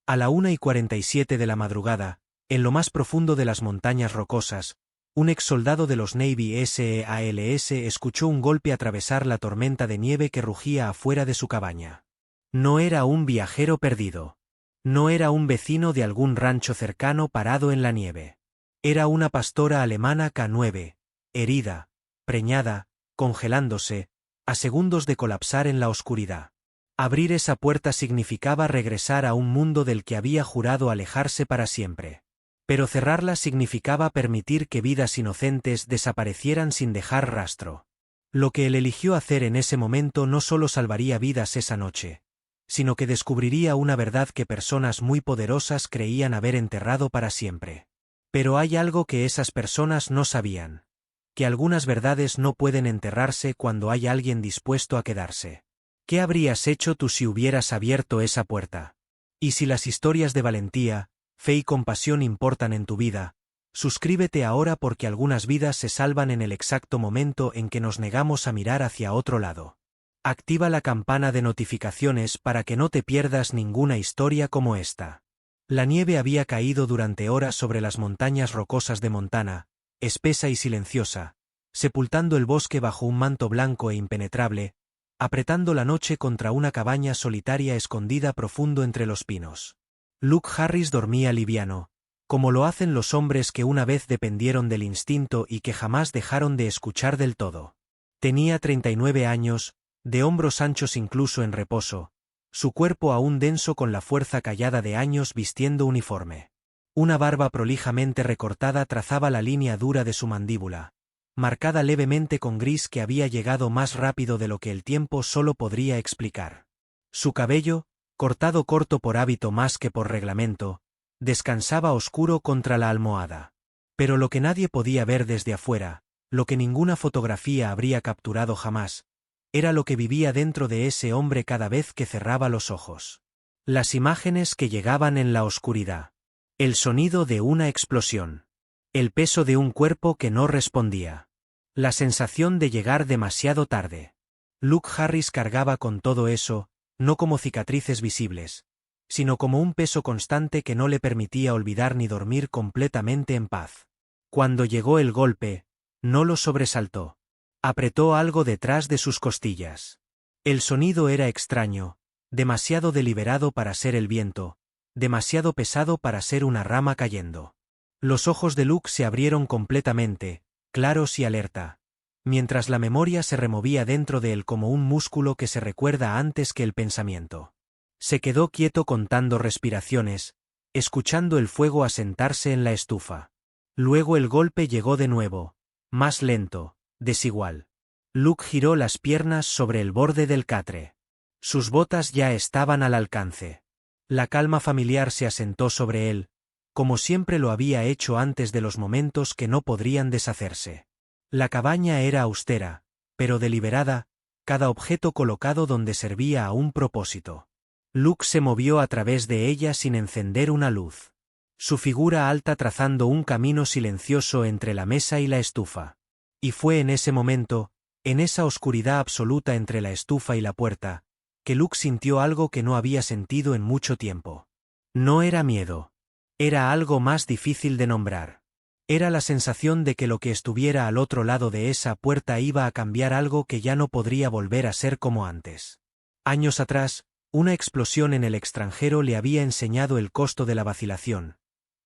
A la 1:47 de la madrugada, en lo más profundo de las montañas rocosas, un ex soldado de los Navy SEALs escuchó un golpe atravesar la tormenta de nieve que rugía afuera de su cabaña. No era un viajero perdido. No era un vecino de algún rancho cercano parado en la nieve. Era una pastora alemana K9, herida, preñada, congelándose, a segundos de colapsar en la oscuridad. Abrir esa puerta significaba regresar a un mundo del que había jurado alejarse para siempre. Pero cerrarla significaba permitir que vidas inocentes desaparecieran sin dejar rastro. Lo que él eligió hacer en ese momento no solo salvaría vidas esa noche, sino que descubriría una verdad que personas muy poderosas creían haber enterrado para siempre. Pero hay algo que esas personas no sabían: que algunas verdades no pueden enterrarse cuando hay alguien dispuesto a quedarse. ¿Qué habrías hecho tú si hubieras abierto esa puerta? Y si las historias de valentía, fe y compasión importan en tu vida, suscríbete ahora, porque algunas vidas se salvan en el exacto momento en que nos negamos a mirar hacia otro lado. Activa la campana de notificaciones para que no te pierdas ninguna historia como esta. La nieve había caído durante horas sobre las montañas rocosas de Montana, espesa y silenciosa, sepultando el bosque bajo un manto blanco e impenetrable, apretando la noche contra una cabaña solitaria escondida profundo entre los pinos. Luke Harris dormía liviano, como lo hacen los hombres que una vez dependieron del instinto y que jamás dejaron de escuchar del todo. Tenía 39 años, de hombros anchos incluso en reposo, su cuerpo aún denso con la fuerza callada de años vistiendo uniforme. Una barba prolijamente recortada trazaba la línea dura de su mandíbula, marcada levemente con gris que había llegado más rápido de lo que el tiempo solo podría explicar. Su cabello, cortado corto por hábito más que por reglamento, descansaba oscuro contra la almohada. Pero lo que nadie podía ver desde afuera, lo que ninguna fotografía habría capturado jamás, era lo que vivía dentro de ese hombre cada vez que cerraba los ojos. Las imágenes que llegaban en la oscuridad. El sonido de una explosión. El peso de un cuerpo que no respondía. La sensación de llegar demasiado tarde. Luke Harris cargaba con todo eso, no como cicatrices visibles, sino como un peso constante que no le permitía olvidar ni dormir completamente en paz. Cuando llegó el golpe, no lo sobresaltó. Apretó algo detrás de sus costillas. El sonido era extraño, demasiado deliberado para ser el viento, demasiado pesado para ser una rama cayendo. Los ojos de Luke se abrieron completamente, claros y alerta, mientras la memoria se removía dentro de él como un músculo que se recuerda antes que el pensamiento. Se quedó quieto contando respiraciones, escuchando el fuego asentarse en la estufa. Luego el golpe llegó de nuevo, más lento, desigual. Luke giró las piernas sobre el borde del catre. Sus botas ya estaban al alcance. La calma familiar se asentó sobre él, como siempre lo había hecho antes de los momentos que no podrían deshacerse. La cabaña era austera, pero deliberada, cada objeto colocado donde servía a un propósito. Luke se movió a través de ella sin encender una luz. Su figura alta trazando un camino silencioso entre la mesa y la estufa. Y fue en ese momento, en esa oscuridad absoluta entre la estufa y la puerta, que Luke sintió algo que no había sentido en mucho tiempo. No era miedo. Era algo más difícil de nombrar. Era la sensación de que lo que estuviera al otro lado de esa puerta iba a cambiar algo que ya no podría volver a ser como antes. Años atrás, una explosión en el extranjero le había enseñado el costo de la vacilación,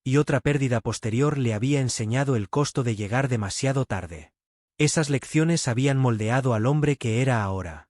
y otra pérdida posterior le había enseñado el costo de llegar demasiado tarde. Esas lecciones habían moldeado al hombre que era ahora.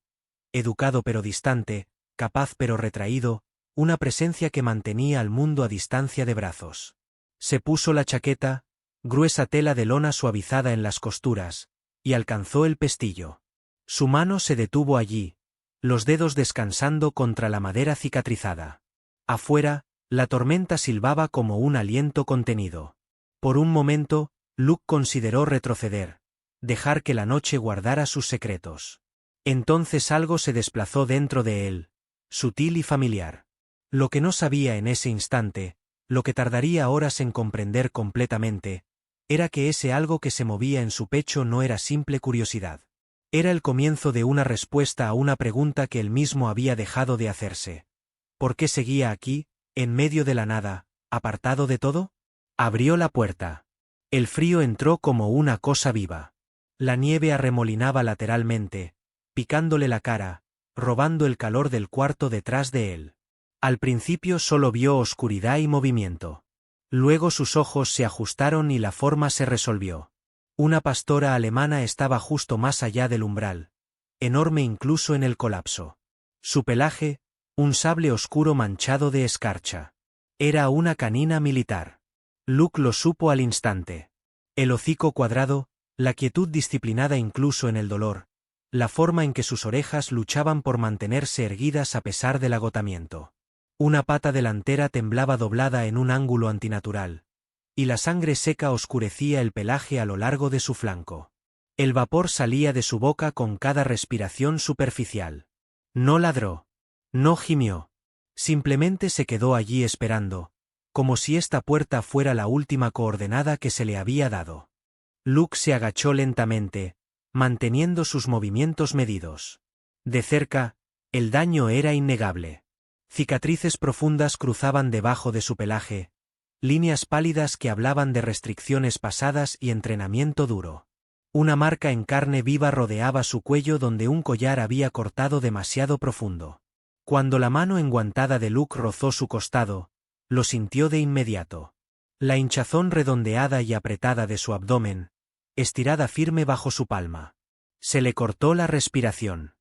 Educado pero distante, capaz pero retraído, una presencia que mantenía al mundo a distancia de brazos. Se puso la chaqueta, gruesa tela de lona suavizada en las costuras, y alcanzó el pestillo. Su mano se detuvo allí, los dedos descansando contra la madera cicatrizada. Afuera, la tormenta silbaba como un aliento contenido. Por un momento, Luke consideró retroceder, dejar que la noche guardara sus secretos. Entonces algo se desplazó dentro de él, sutil y familiar. Lo que no sabía en ese instante, lo que tardaría horas en comprender completamente, era que ese algo que se movía en su pecho no era simple curiosidad. Era el comienzo de una respuesta a una pregunta que él mismo había dejado de hacerse. ¿Por qué seguía aquí, en medio de la nada, apartado de todo? Abrió la puerta. El frío entró como una cosa viva. La nieve arremolinaba lateralmente, picándole la cara, robando el calor del cuarto detrás de él. Al principio solo vio oscuridad y movimiento. Luego sus ojos se ajustaron y la forma se resolvió. Una pastora alemana estaba justo más allá del umbral, enorme incluso en el colapso. Su pelaje, un sable oscuro manchado de escarcha. Era una canina militar. Luke lo supo al instante. El hocico cuadrado, la quietud disciplinada incluso en el dolor, la forma en que sus orejas luchaban por mantenerse erguidas a pesar del agotamiento. Una pata delantera temblaba doblada en un ángulo antinatural, y la sangre seca oscurecía el pelaje a lo largo de su flanco. El vapor salía de su boca con cada respiración superficial. No ladró. No gimió. Simplemente se quedó allí esperando, como si esta puerta fuera la última coordenada que se le había dado. Luke se agachó lentamente, manteniendo sus movimientos medidos. De cerca, el daño era innegable. Cicatrices profundas cruzaban debajo de su pelaje, líneas pálidas que hablaban de restricciones pasadas y entrenamiento duro. Una marca en carne viva rodeaba su cuello donde un collar había cortado demasiado profundo. Cuando la mano enguantada de Luke rozó su costado, lo sintió de inmediato. La hinchazón redondeada y apretada de su abdomen, estirada firme bajo su palma. Se le cortó la respiración.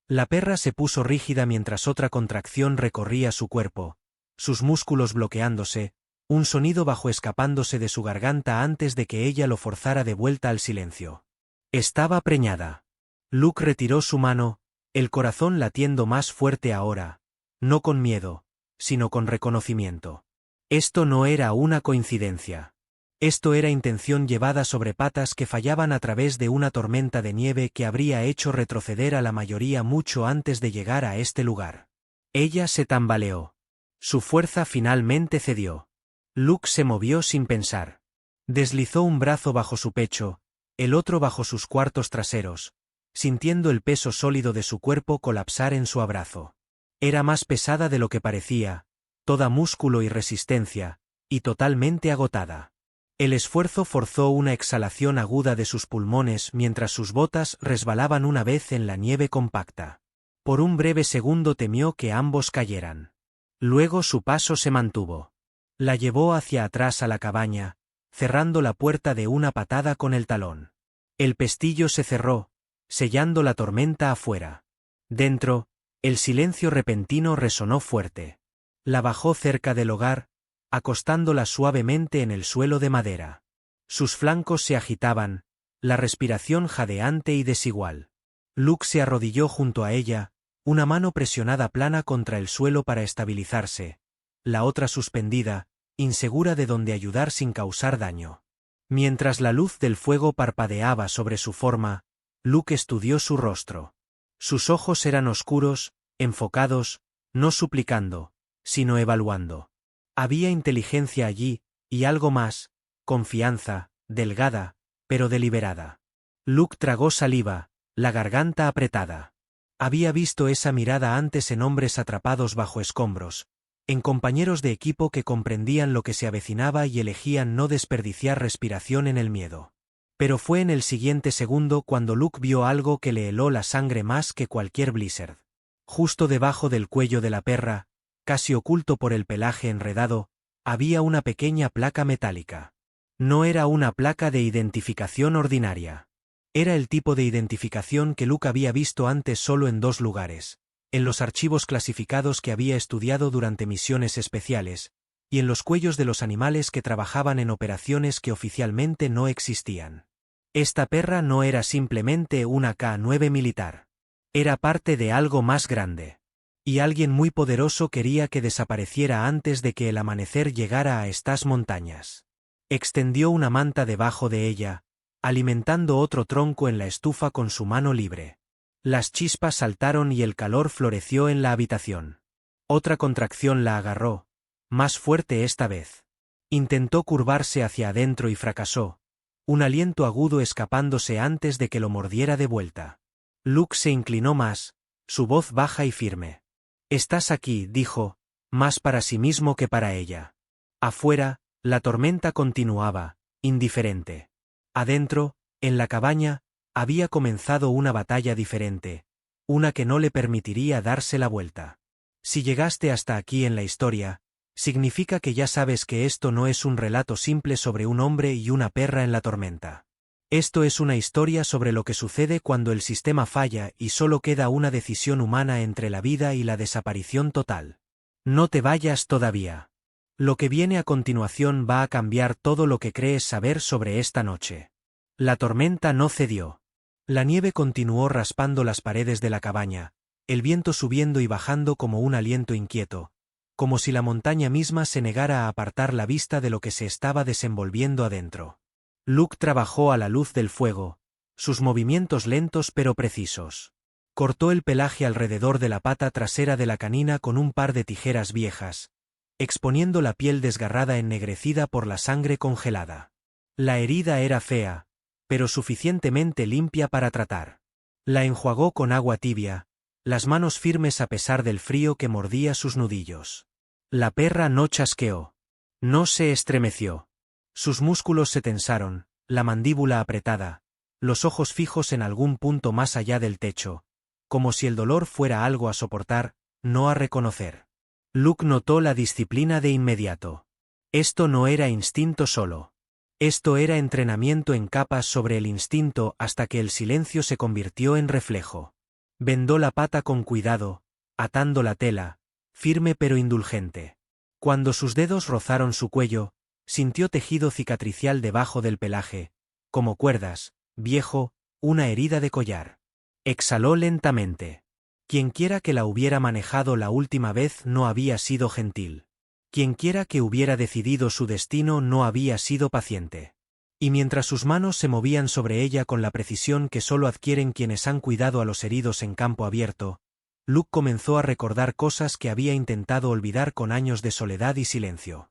La perra se puso rígida mientras otra contracción recorría su cuerpo, sus músculos bloqueándose, un sonido bajo escapándose de su garganta antes de que ella lo forzara de vuelta al silencio. Estaba preñada. Luke retiró su mano, el corazón latiendo más fuerte ahora, no con miedo, sino con reconocimiento. Esto no era una coincidencia. Esto era intención llevada sobre patas que fallaban a través de una tormenta de nieve que habría hecho retroceder a la mayoría mucho antes de llegar a este lugar. Ella se tambaleó. Su fuerza finalmente cedió. Luke se movió sin pensar. Deslizó un brazo bajo su pecho, el otro bajo sus cuartos traseros, sintiendo el peso sólido de su cuerpo colapsar en su abrazo. Era más pesada de lo que parecía, toda músculo y resistencia, y totalmente agotada. El esfuerzo forzó una exhalación aguda de sus pulmones mientras sus botas resbalaban una vez en la nieve compacta. Por un breve segundo temió que ambos cayeran. Luego su paso se mantuvo. La llevó hacia atrás a la cabaña, cerrando la puerta de una patada con el talón. El pestillo se cerró, sellando la tormenta afuera. Dentro, el silencio repentino resonó fuerte. La bajó cerca del hogar, acostándola suavemente en el suelo de madera. Sus flancos se agitaban, la respiración jadeante y desigual. Luke se arrodilló junto a ella, una mano presionada plana contra el suelo para estabilizarse, la otra suspendida, insegura de dónde ayudar sin causar daño. Mientras la luz del fuego parpadeaba sobre su forma, Luke estudió su rostro. Sus ojos eran oscuros, enfocados, no suplicando, sino evaluando. Había inteligencia allí, y algo más, confianza, delgada, pero deliberada. Luke tragó saliva, la garganta apretada. Había visto esa mirada antes en hombres atrapados bajo escombros, en compañeros de equipo que comprendían lo que se avecinaba y elegían no desperdiciar respiración en el miedo. Pero fue en el siguiente segundo cuando Luke vio algo que le heló la sangre más que cualquier blizzard. Justo debajo del cuello de la perra, casi oculto por el pelaje enredado, había una pequeña placa metálica. No era una placa de identificación ordinaria. Era el tipo de identificación que Luke había visto antes solo en dos lugares, en los archivos clasificados que había estudiado durante misiones especiales, y en los cuellos de los animales que trabajaban en operaciones que oficialmente no existían. Esta perra no era simplemente una K-9 militar. Era parte de algo más grande. Y alguien muy poderoso quería que desapareciera antes de que el amanecer llegara a estas montañas. Extendió una manta debajo de ella, alimentando otro tronco en la estufa con su mano libre. Las chispas saltaron y el calor floreció en la habitación. Otra contracción la agarró, más fuerte esta vez. Intentó curvarse hacia adentro y fracasó, un aliento agudo escapándose antes de que lo mordiera de vuelta. Luke se inclinó más, su voz baja y firme. «Estás aquí», dijo, más para sí mismo que para ella. Afuera, la tormenta continuaba, indiferente. Adentro, en la cabaña, había comenzado una batalla diferente, una que no le permitiría darse la vuelta. Si llegaste hasta aquí en la historia, significa que ya sabes que esto no es un relato simple sobre un hombre y una perra en la tormenta. Esto es una historia sobre lo que sucede cuando el sistema falla y solo queda una decisión humana entre la vida y la desaparición total. No te vayas todavía. Lo que viene a continuación va a cambiar todo lo que crees saber sobre esta noche. La tormenta no cedió. La nieve continuó raspando las paredes de la cabaña, el viento subiendo y bajando como un aliento inquieto, como si la montaña misma se negara a apartar la vista de lo que se estaba desenvolviendo adentro. Luke trabajó a la luz del fuego, sus movimientos lentos pero precisos. Cortó el pelaje alrededor de la pata trasera de la canina con un par de tijeras viejas, exponiendo la piel desgarrada ennegrecida por la sangre congelada. La herida era fea, pero suficientemente limpia para tratar. La enjuagó con agua tibia, las manos firmes a pesar del frío que mordía sus nudillos. La perra no chasqueó. No se estremeció. Sus músculos se tensaron, la mandíbula apretada, los ojos fijos en algún punto más allá del techo, como si el dolor fuera algo a soportar, no a reconocer. Luke notó la disciplina de inmediato. Esto no era instinto solo. Esto era entrenamiento en capas sobre el instinto hasta que el silencio se convirtió en reflejo. Vendó la pata con cuidado, atando la tela, firme pero indulgente. Cuando sus dedos rozaron su cuello, sintió tejido cicatricial debajo del pelaje, como cuerdas, viejo, una herida de collar. Exhaló lentamente. Quienquiera que la hubiera manejado la última vez no había sido gentil. Quienquiera que hubiera decidido su destino no había sido paciente. Y mientras sus manos se movían sobre ella con la precisión que solo adquieren quienes han cuidado a los heridos en campo abierto, Luke comenzó a recordar cosas que había intentado olvidar con años de soledad y silencio.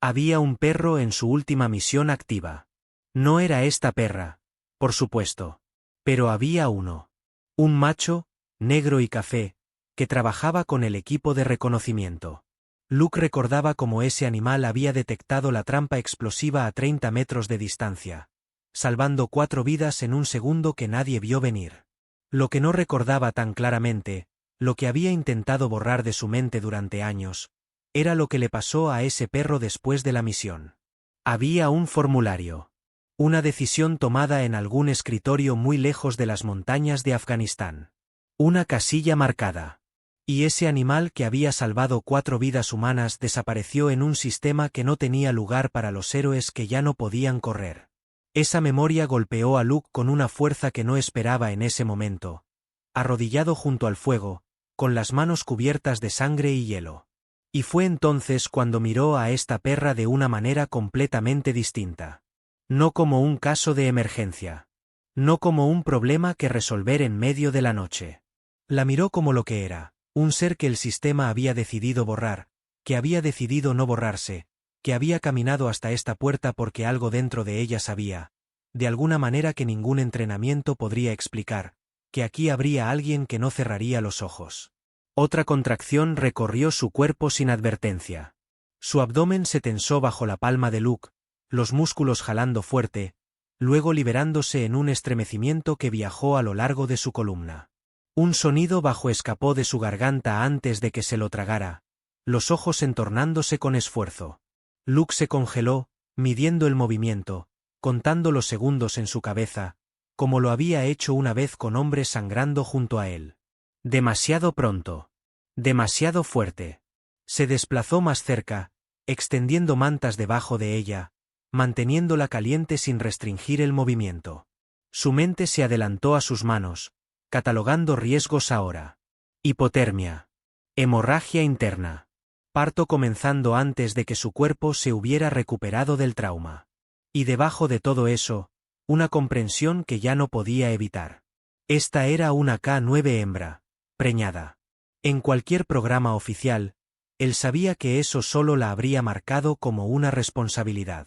Había un perro en su última misión activa. No era esta perra, por supuesto. Pero había uno. Un macho, negro y café, que trabajaba con el equipo de reconocimiento. Luke recordaba cómo ese animal había detectado la trampa explosiva a 30 metros de distancia, salvando 4 vidas en un segundo que nadie vio venir. Lo que no recordaba tan claramente, lo que había intentado borrar de su mente durante años, era lo que le pasó a ese perro después de la misión. Había un formulario. Una decisión tomada en algún escritorio muy lejos de las montañas de Afganistán. Una casilla marcada. Y ese animal que había salvado 4 vidas humanas desapareció en un sistema que no tenía lugar para los héroes que ya no podían correr. Esa memoria golpeó a Luke con una fuerza que no esperaba en ese momento. Arrodillado junto al fuego, con las manos cubiertas de sangre y hielo. Y fue entonces cuando miró a esta perra de una manera completamente distinta. No como un caso de emergencia. No como un problema que resolver en medio de la noche. La miró como lo que era, un ser que el sistema había decidido borrar, que había decidido no borrarse, que había caminado hasta esta puerta porque algo dentro de ella sabía, de alguna manera que ningún entrenamiento podría explicar, que aquí habría alguien que no cerraría los ojos. Otra contracción recorrió su cuerpo sin advertencia. Su abdomen se tensó bajo la palma de Luke, los músculos jalando fuerte, luego liberándose en un estremecimiento que viajó a lo largo de su columna. Un sonido bajo escapó de su garganta antes de que se lo tragara, los ojos entornándose con esfuerzo. Luke se congeló, midiendo el movimiento, contando los segundos en su cabeza, como lo había hecho una vez con hombres sangrando junto a él. Demasiado pronto. Demasiado fuerte. Se desplazó más cerca, extendiendo mantas debajo de ella, manteniéndola caliente sin restringir el movimiento. Su mente se adelantó a sus manos, catalogando riesgos ahora. Hipotermia. Hemorragia interna. Parto comenzando antes de que su cuerpo se hubiera recuperado del trauma. Y debajo de todo eso, una comprensión que ya no podía evitar. Esta era una K9 hembra, preñada. En cualquier programa oficial, él sabía que eso solo la habría marcado como una responsabilidad.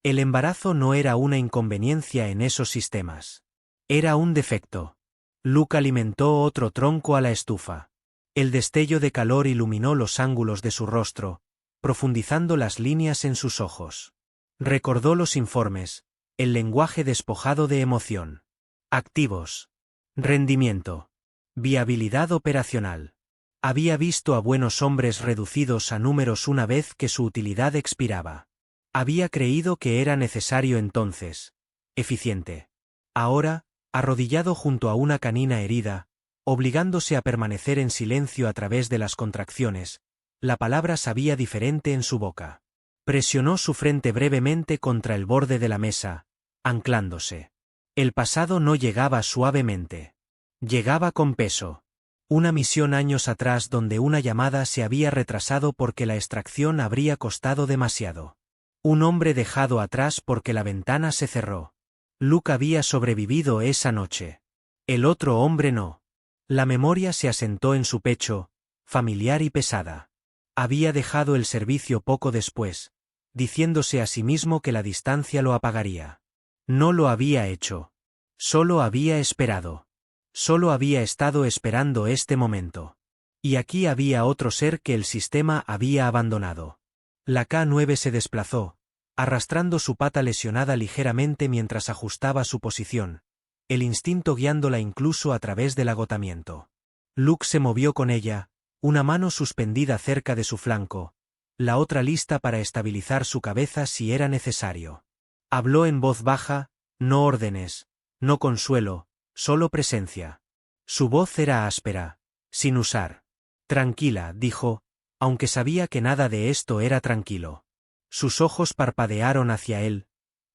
El embarazo no era una inconveniencia en esos sistemas. Era un defecto. Luke alimentó otro tronco a la estufa. El destello de calor iluminó los ángulos de su rostro, profundizando las líneas en sus ojos. Recordó los informes, el lenguaje despojado de emoción. Activos. Rendimiento. Viabilidad operacional. Había visto a buenos hombres reducidos a números una vez que su utilidad expiraba. Había creído que era necesario entonces. Eficiente. Ahora, arrodillado junto a una canina herida, obligándose a permanecer en silencio a través de las contracciones, la palabra sabía diferente en su boca. Presionó su frente brevemente contra el borde de la mesa, anclándose. El pasado no llegaba suavemente. Llegaba con peso. Una misión años atrás donde una llamada se había retrasado porque la extracción habría costado demasiado. Un hombre dejado atrás porque la ventana se cerró. Luke había sobrevivido esa noche. El otro hombre no. La memoria se asentó en su pecho, familiar y pesada. Había dejado el servicio poco después, diciéndose a sí mismo que la distancia lo apagaría. No lo había hecho. Solo había esperado. Solo había estado esperando este momento. Y aquí había otro ser que el sistema había abandonado. La K9 se desplazó, arrastrando su pata lesionada ligeramente mientras ajustaba su posición, el instinto guiándola incluso a través del agotamiento. Luke se movió con ella, una mano suspendida cerca de su flanco, la otra lista para estabilizar su cabeza si era necesario. Habló en voz baja, no órdenes, no consuelo, solo presencia. Su voz era áspera, sin usar. Tranquila, dijo, aunque sabía que nada de esto era tranquilo. Sus ojos parpadearon hacia él,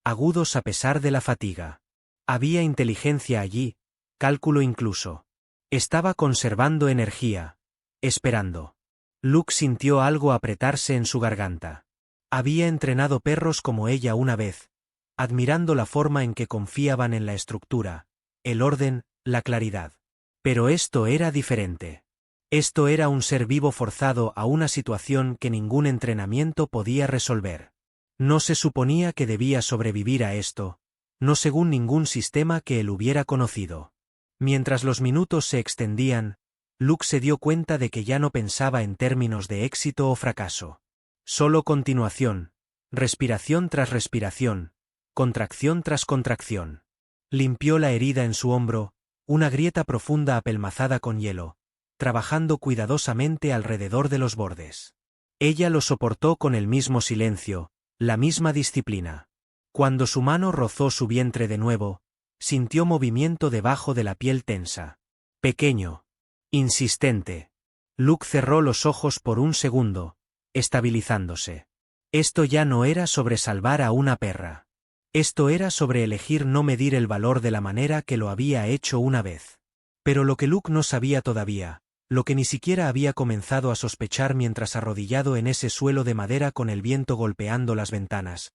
agudos a pesar de la fatiga. Había inteligencia allí, cálculo incluso. Estaba conservando energía, esperando. Luke sintió algo apretarse en su garganta. Había entrenado perros como ella una vez, admirando la forma en que confiaban en la estructura, el orden, la claridad. Pero esto era diferente. Esto era un ser vivo forzado a una situación que ningún entrenamiento podía resolver. No se suponía que debía sobrevivir a esto, no según ningún sistema que él hubiera conocido. Mientras los minutos se extendían, Luke se dio cuenta de que ya no pensaba en términos de éxito o fracaso. Solo continuación, respiración tras respiración, contracción tras contracción. Limpió la herida en su hombro, una grieta profunda apelmazada con hielo, trabajando cuidadosamente alrededor de los bordes. Ella lo soportó con el mismo silencio, la misma disciplina. Cuando su mano rozó su vientre de nuevo, sintió movimiento debajo de la piel tensa. Pequeño. Insistente. Luke cerró los ojos por un segundo, estabilizándose. Esto ya no era sobre salvar a una perra. Esto era sobre elegir no medir el valor de la manera que lo había hecho una vez. Pero lo que Luke no sabía todavía, lo que ni siquiera había comenzado a sospechar mientras arrodillado en ese suelo de madera con el viento golpeando las ventanas,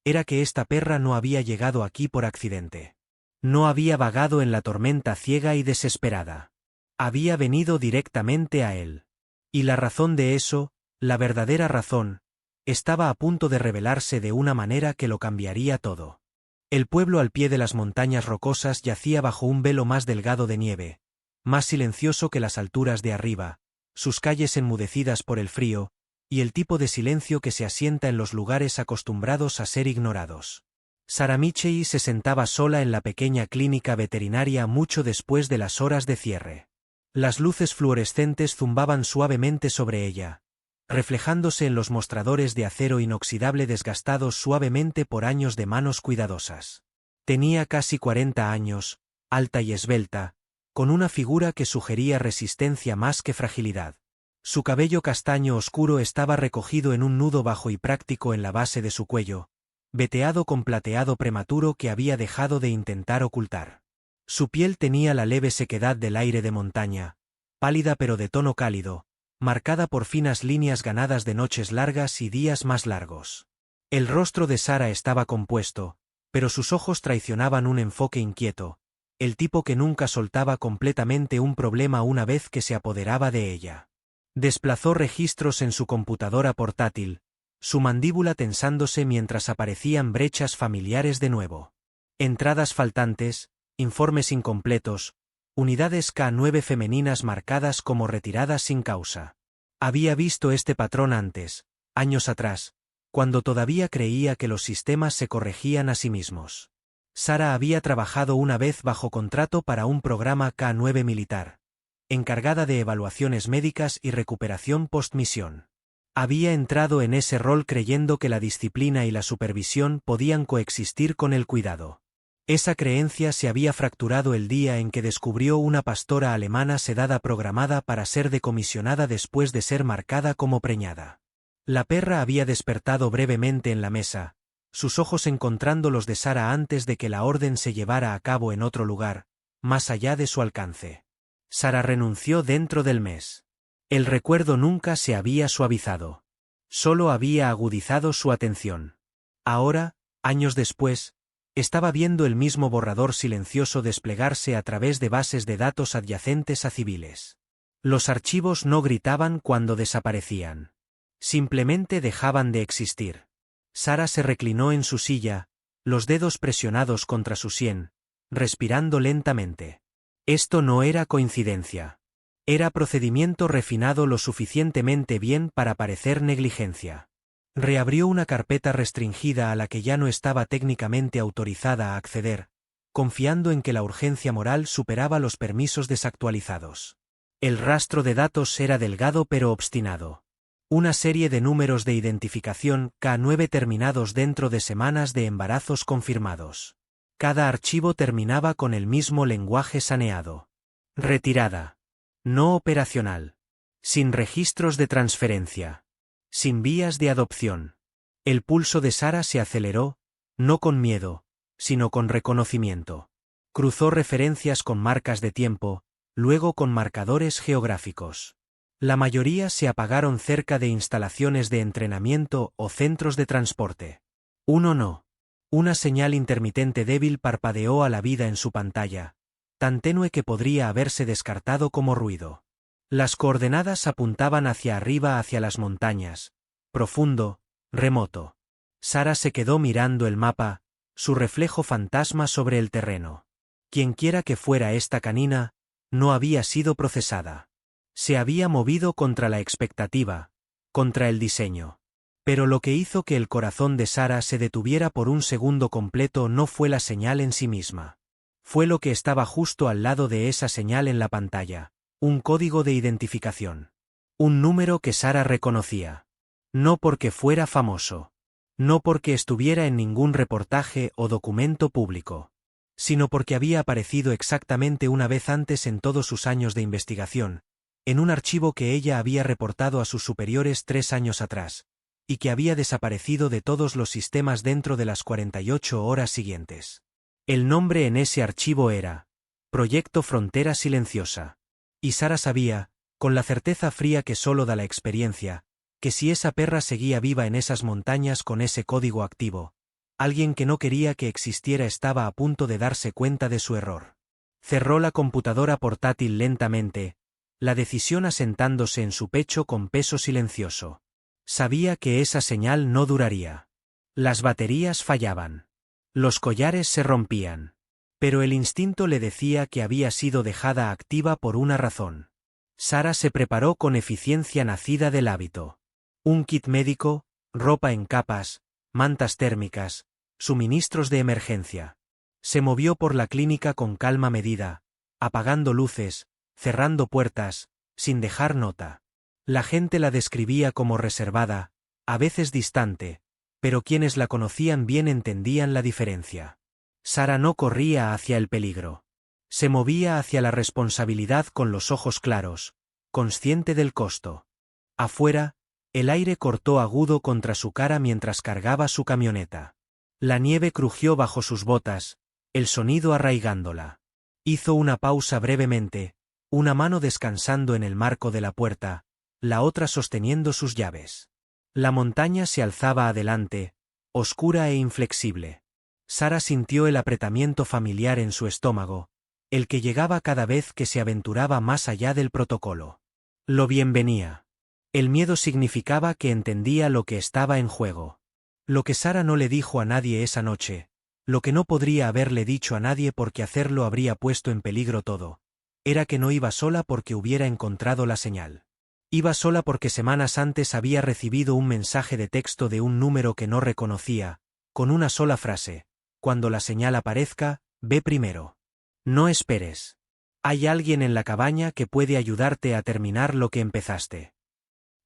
era que esta perra no había llegado aquí por accidente. No había vagado en la tormenta ciega y desesperada. Había venido directamente a él. Y la razón de eso, la verdadera razón, estaba a punto de revelarse de una manera que lo cambiaría todo. El pueblo al pie de las montañas rocosas yacía bajo un velo más delgado de nieve, más silencioso que las alturas de arriba, sus calles enmudecidas por el frío, y el tipo de silencio que se asienta en los lugares acostumbrados a ser ignorados. Sarah Michei se sentaba sola en la pequeña clínica veterinaria mucho después de las horas de cierre. Las luces fluorescentes zumbaban suavemente sobre ella, reflejándose en los mostradores de acero inoxidable desgastados suavemente por años de manos cuidadosas. Tenía casi 40 años, alta y esbelta, con una figura que sugería resistencia más que fragilidad. Su cabello castaño oscuro estaba recogido en un nudo bajo y práctico en la base de su cuello, veteado con plateado prematuro que había dejado de intentar ocultar. Su piel tenía la leve sequedad del aire de montaña, pálida pero de tono cálido, marcada por finas líneas ganadas de noches largas y días más largos. El rostro de Sarah estaba compuesto, pero sus ojos traicionaban un enfoque inquieto, el tipo que nunca soltaba completamente un problema una vez que se apoderaba de ella. Desplazó registros en su computadora portátil, su mandíbula tensándose mientras aparecían brechas familiares de nuevo. Entradas faltantes, informes incompletos, Unidades K9 femeninas marcadas como retiradas sin causa. Había visto este patrón antes, años atrás, cuando todavía creía que los sistemas se corregían a sí mismos. Sara había trabajado una vez bajo contrato para un programa K9 militar, encargada de evaluaciones médicas y recuperación post-misión. Había entrado en ese rol creyendo que la disciplina y la supervisión podían coexistir con el cuidado. Esa creencia se había fracturado el día en que descubrió una pastora alemana sedada programada para ser decomisionada después de ser marcada como preñada. La perra había despertado brevemente en la mesa, sus ojos encontrando los de Sara antes de que la orden se llevara a cabo en otro lugar, más allá de su alcance. Sara renunció dentro del mes. El recuerdo nunca se había suavizado. Solo había agudizado su atención. Ahora, años después, estaba viendo el mismo borrador silencioso desplegarse a través de bases de datos adyacentes a civiles. Los archivos no gritaban cuando desaparecían. Simplemente dejaban de existir. Sara se reclinó en su silla, los dedos presionados contra su sien, respirando lentamente. Esto no era coincidencia. Era procedimiento refinado lo suficientemente bien para parecer negligencia. Reabrió una carpeta restringida a la que ya no estaba técnicamente autorizada a acceder, confiando en que la urgencia moral superaba los permisos desactualizados. El rastro de datos era delgado pero obstinado. Una serie de números de identificación K9 terminados dentro de semanas de embarazos confirmados. Cada archivo terminaba con el mismo lenguaje saneado. Retirada. No operacional. Sin registros de transferencia. Sin vías de adopción. El pulso de Sara se aceleró, no con miedo, sino con reconocimiento. Cruzó referencias con marcas de tiempo, luego con marcadores geográficos. La mayoría se apagaron cerca de instalaciones de entrenamiento o centros de transporte. Uno no. Una señal intermitente débil parpadeó a la vida en su pantalla, tan tenue que podría haberse descartado como ruido. Las coordenadas apuntaban hacia arriba hacia las montañas, profundo, remoto. Sara se quedó mirando el mapa, su reflejo fantasma sobre el terreno. Quienquiera que fuera esta canina, no había sido procesada. Se había movido contra la expectativa, contra el diseño. Pero lo que hizo que el corazón de Sara se detuviera por un segundo completo no fue la señal en sí misma. Fue lo que estaba justo al lado de esa señal en la pantalla, un código de identificación. Un número que Sara reconocía. No porque fuera famoso. No porque estuviera en ningún reportaje o documento público. Sino porque había aparecido exactamente una vez antes en todos sus años de investigación, en un archivo que ella había reportado a sus superiores 3 años atrás, y que había desaparecido de todos los sistemas dentro de las 48 horas siguientes. El nombre en ese archivo era Proyecto Frontera Silenciosa. Y Sara sabía, con la certeza fría que solo da la experiencia, que si esa perra seguía viva en esas montañas con ese código activo, alguien que no quería que existiera estaba a punto de darse cuenta de su error. Cerró la computadora portátil lentamente, la decisión asentándose en su pecho con peso silencioso. Sabía que esa señal no duraría. Las baterías fallaban. Los collares se rompían. Pero el instinto le decía que había sido dejada activa por una razón. Sara se preparó con eficiencia nacida del hábito. Un kit médico, ropa en capas, mantas térmicas, suministros de emergencia. Se movió por la clínica con calma medida, apagando luces, cerrando puertas, sin dejar nota. La gente la describía como reservada, a veces distante, pero quienes la conocían bien entendían la diferencia. Sara no corría hacia el peligro. Se movía hacia la responsabilidad con los ojos claros, consciente del costo. Afuera, el aire cortó agudo contra su cara mientras cargaba su camioneta. La nieve crujió bajo sus botas, el sonido arraigándola. Hizo una pausa brevemente, una mano descansando en el marco de la puerta, la otra sosteniendo sus llaves. La montaña se alzaba adelante, oscura e inflexible. Sara sintió el apretamiento familiar en su estómago, el que llegaba cada vez que se aventuraba más allá del protocolo. Lo bienvenía. El miedo significaba que entendía lo que estaba en juego. Lo que Sara no le dijo a nadie esa noche, lo que no podría haberle dicho a nadie porque hacerlo habría puesto en peligro todo. era que no iba sola porque hubiera encontrado la señal. Iba sola porque semanas antes había recibido un mensaje de texto de un número que no reconocía, con una sola frase: cuando la señal aparezca, ve primero. No esperes. Hay alguien en la cabaña que puede ayudarte a terminar lo que empezaste.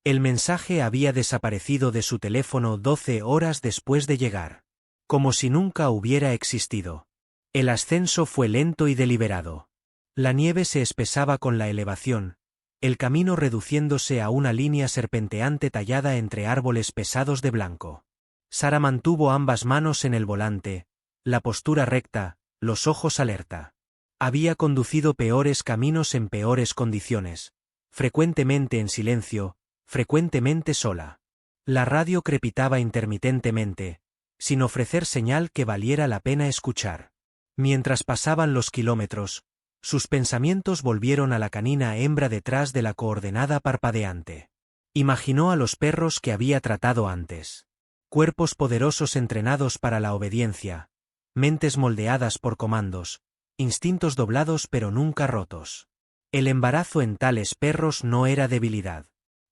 El mensaje había desaparecido de su teléfono 12 horas después de llegar. Como si nunca hubiera existido. El ascenso fue lento y deliberado. La nieve se espesaba con la elevación, el camino reduciéndose a una línea serpenteante tallada entre árboles pesados de blanco. Sara mantuvo ambas manos en el volante, la postura recta, los ojos alerta. Había conducido peores caminos en peores condiciones, frecuentemente en silencio, frecuentemente sola. La radio crepitaba intermitentemente, sin ofrecer señal que valiera la pena escuchar. Mientras pasaban los kilómetros, sus pensamientos volvieron a la canina hembra detrás de la coordenada parpadeante. Imaginó a los perros que había tratado antes. Cuerpos poderosos entrenados para la obediencia, mentes moldeadas por comandos, instintos doblados pero nunca rotos. El embarazo en tales perros no era debilidad.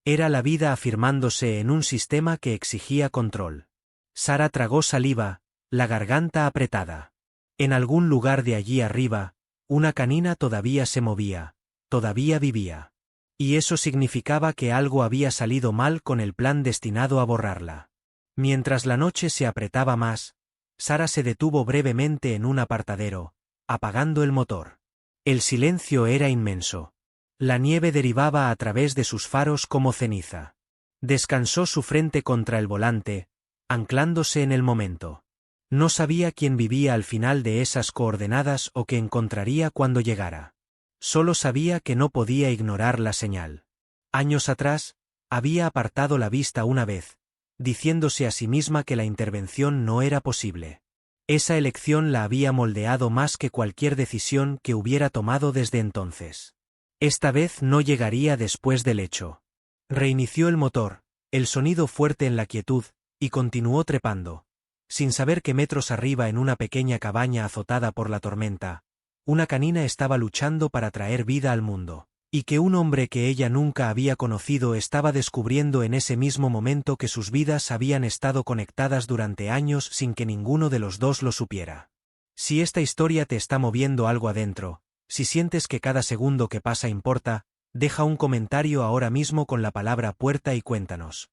Era la vida afirmándose en un sistema que exigía control. Sara tragó saliva, la garganta apretada. En algún lugar de allí arriba, una canina todavía se movía, todavía vivía. Y eso significaba que algo había salido mal con el plan destinado a borrarla. Mientras la noche se apretaba más, Sara se detuvo brevemente en un apartadero, apagando el motor. El silencio era inmenso. La nieve derivaba a través de sus faros como ceniza. Descansó su frente contra el volante, anclándose en el momento. No sabía quién vivía al final de esas coordenadas o qué encontraría cuando llegara. Solo sabía que no podía ignorar la señal. Años atrás, había apartado la vista una vez, diciéndose a sí misma que la intervención no era posible. Esa elección la había moldeado más que cualquier decisión que hubiera tomado desde entonces. Esta vez no llegaría después del hecho. Reinició el motor, el sonido fuerte en la quietud, y continuó trepando. Sin saber que metros arriba en una pequeña cabaña azotada por la tormenta, una canina estaba luchando para traer vida al mundo, y que un hombre que ella nunca había conocido estaba descubriendo en ese mismo momento que sus vidas habían estado conectadas durante años sin que ninguno de los dos lo supiera. Si esta historia te está moviendo algo adentro, si sientes que cada segundo que pasa importa, deja un comentario ahora mismo con la palabra puerta y cuéntanos.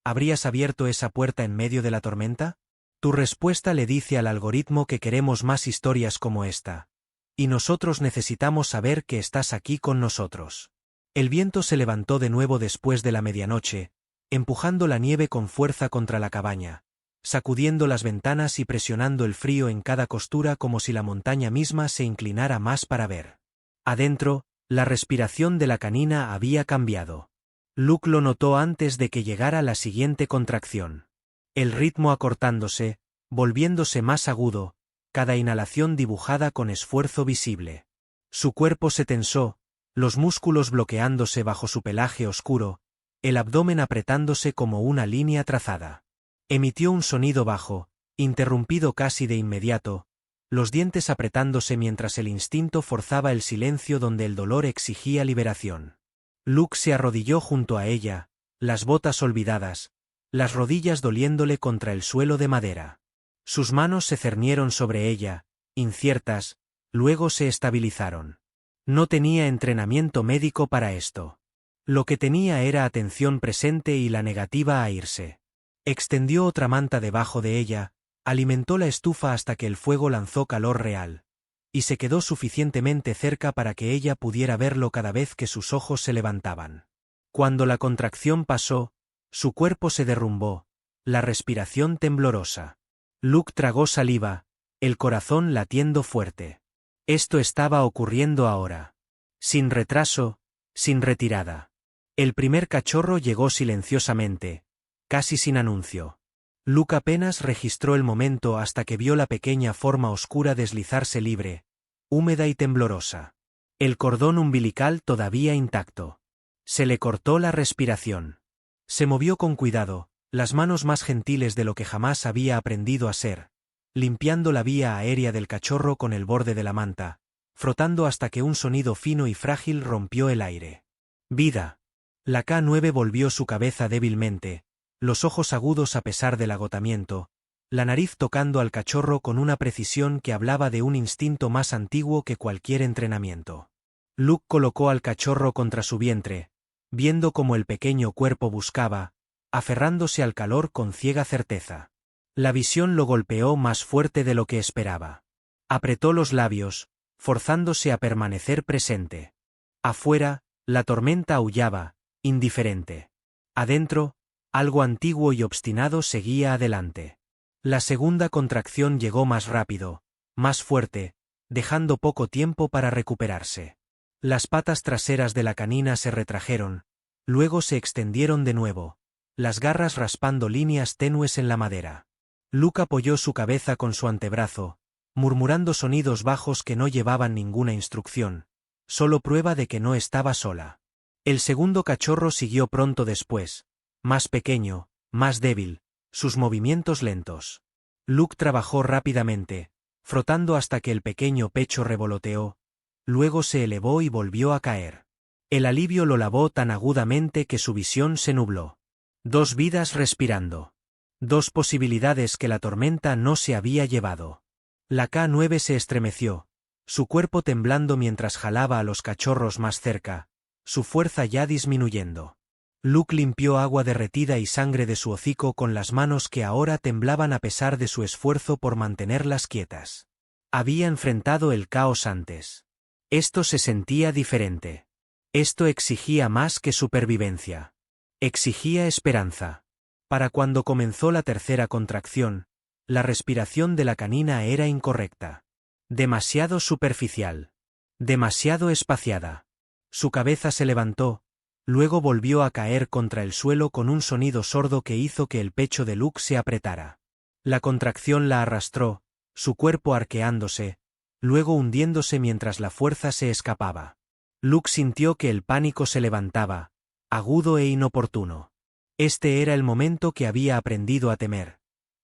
¿Habrías abierto esa puerta en medio de la tormenta? Tu respuesta le dice al algoritmo que queremos más historias como esta. Y nosotros necesitamos saber que estás aquí con nosotros. El viento se levantó de nuevo después de la medianoche, empujando la nieve con fuerza contra la cabaña, sacudiendo las ventanas y presionando el frío en cada costura como si la montaña misma se inclinara más para ver. Adentro, la respiración de la canina había cambiado. Luke lo notó antes de que llegara la siguiente contracción. El ritmo acortándose, volviéndose más agudo, cada inhalación dibujada con esfuerzo visible. Su cuerpo se tensó, los músculos bloqueándose bajo su pelaje oscuro, el abdomen apretándose como una línea trazada. Emitió un sonido bajo, interrumpido casi de inmediato, los dientes apretándose mientras el instinto forzaba el silencio donde el dolor exigía liberación. Luke se arrodilló junto a ella, las botas olvidadas, las rodillas doliéndole contra el suelo de madera. Sus manos se cernieron sobre ella, inciertas, luego se estabilizaron. No tenía entrenamiento médico para esto. Lo que tenía era atención presente y la negativa a irse. Extendió otra manta debajo de ella, alimentó la estufa hasta que el fuego lanzó calor real, y se quedó suficientemente cerca para que ella pudiera verlo cada vez que sus ojos se levantaban. Cuando la contracción pasó, su cuerpo se derrumbó, la respiración temblorosa. Luke tragó saliva, el corazón latiendo fuerte. Esto estaba ocurriendo ahora. Sin retraso, sin retirada. El primer cachorro llegó silenciosamente, casi sin anuncio. Luke apenas registró el momento hasta que vio la pequeña forma oscura deslizarse libre, húmeda y temblorosa. El cordón umbilical todavía intacto. Se le cortó la respiración. Se movió con cuidado, las manos más gentiles de lo que jamás había aprendido a ser, limpiando la vía aérea del cachorro con el borde de la manta, frotando hasta que un sonido fino y frágil rompió el aire. Vida. La K9 volvió su cabeza débilmente, los ojos agudos a pesar del agotamiento, la nariz tocando al cachorro con una precisión que hablaba de un instinto más antiguo que cualquier entrenamiento. Luke colocó al cachorro contra su vientre, viendo cómo el pequeño cuerpo buscaba, aferrándose al calor con ciega certeza. La visión lo golpeó más fuerte de lo que esperaba. Apretó los labios, forzándose a permanecer presente. Afuera, la tormenta aullaba, indiferente. Adentro, algo antiguo y obstinado seguía adelante. La segunda contracción llegó más rápido, más fuerte, dejando poco tiempo para recuperarse. Las patas traseras de la canina se retrajeron, luego se extendieron de nuevo, las garras raspando líneas tenues en la madera. Luke apoyó su cabeza con su antebrazo, murmurando sonidos bajos que no llevaban ninguna instrucción, solo prueba de que no estaba sola. El segundo cachorro siguió pronto después, más pequeño, más débil, sus movimientos lentos. Luke trabajó rápidamente, frotando hasta que el pequeño pecho revoloteó, luego se elevó y volvió a caer. El alivio lo lavó tan agudamente que su visión se nubló. 2 vidas respirando. 2 posibilidades que la tormenta no se había llevado. La K9 se estremeció, su cuerpo temblando mientras jalaba a los cachorros más cerca, su fuerza ya disminuyendo. Luke limpió agua derretida y sangre de su hocico con las manos que ahora temblaban a pesar de su esfuerzo por mantenerlas quietas. Había enfrentado el caos antes. Esto se sentía diferente. Esto exigía más que supervivencia. Exigía esperanza. Para cuando comenzó la tercera contracción, la respiración de la canina era incorrecta. Demasiado superficial. Demasiado espaciada. Su cabeza se levantó, luego volvió a caer contra el suelo con un sonido sordo que hizo que el pecho de Luke se apretara. La contracción la arrastró, su cuerpo arqueándose, luego hundiéndose mientras la fuerza se escapaba. Luke sintió que el pánico se levantaba, agudo e inoportuno. Este era el momento que había aprendido a temer,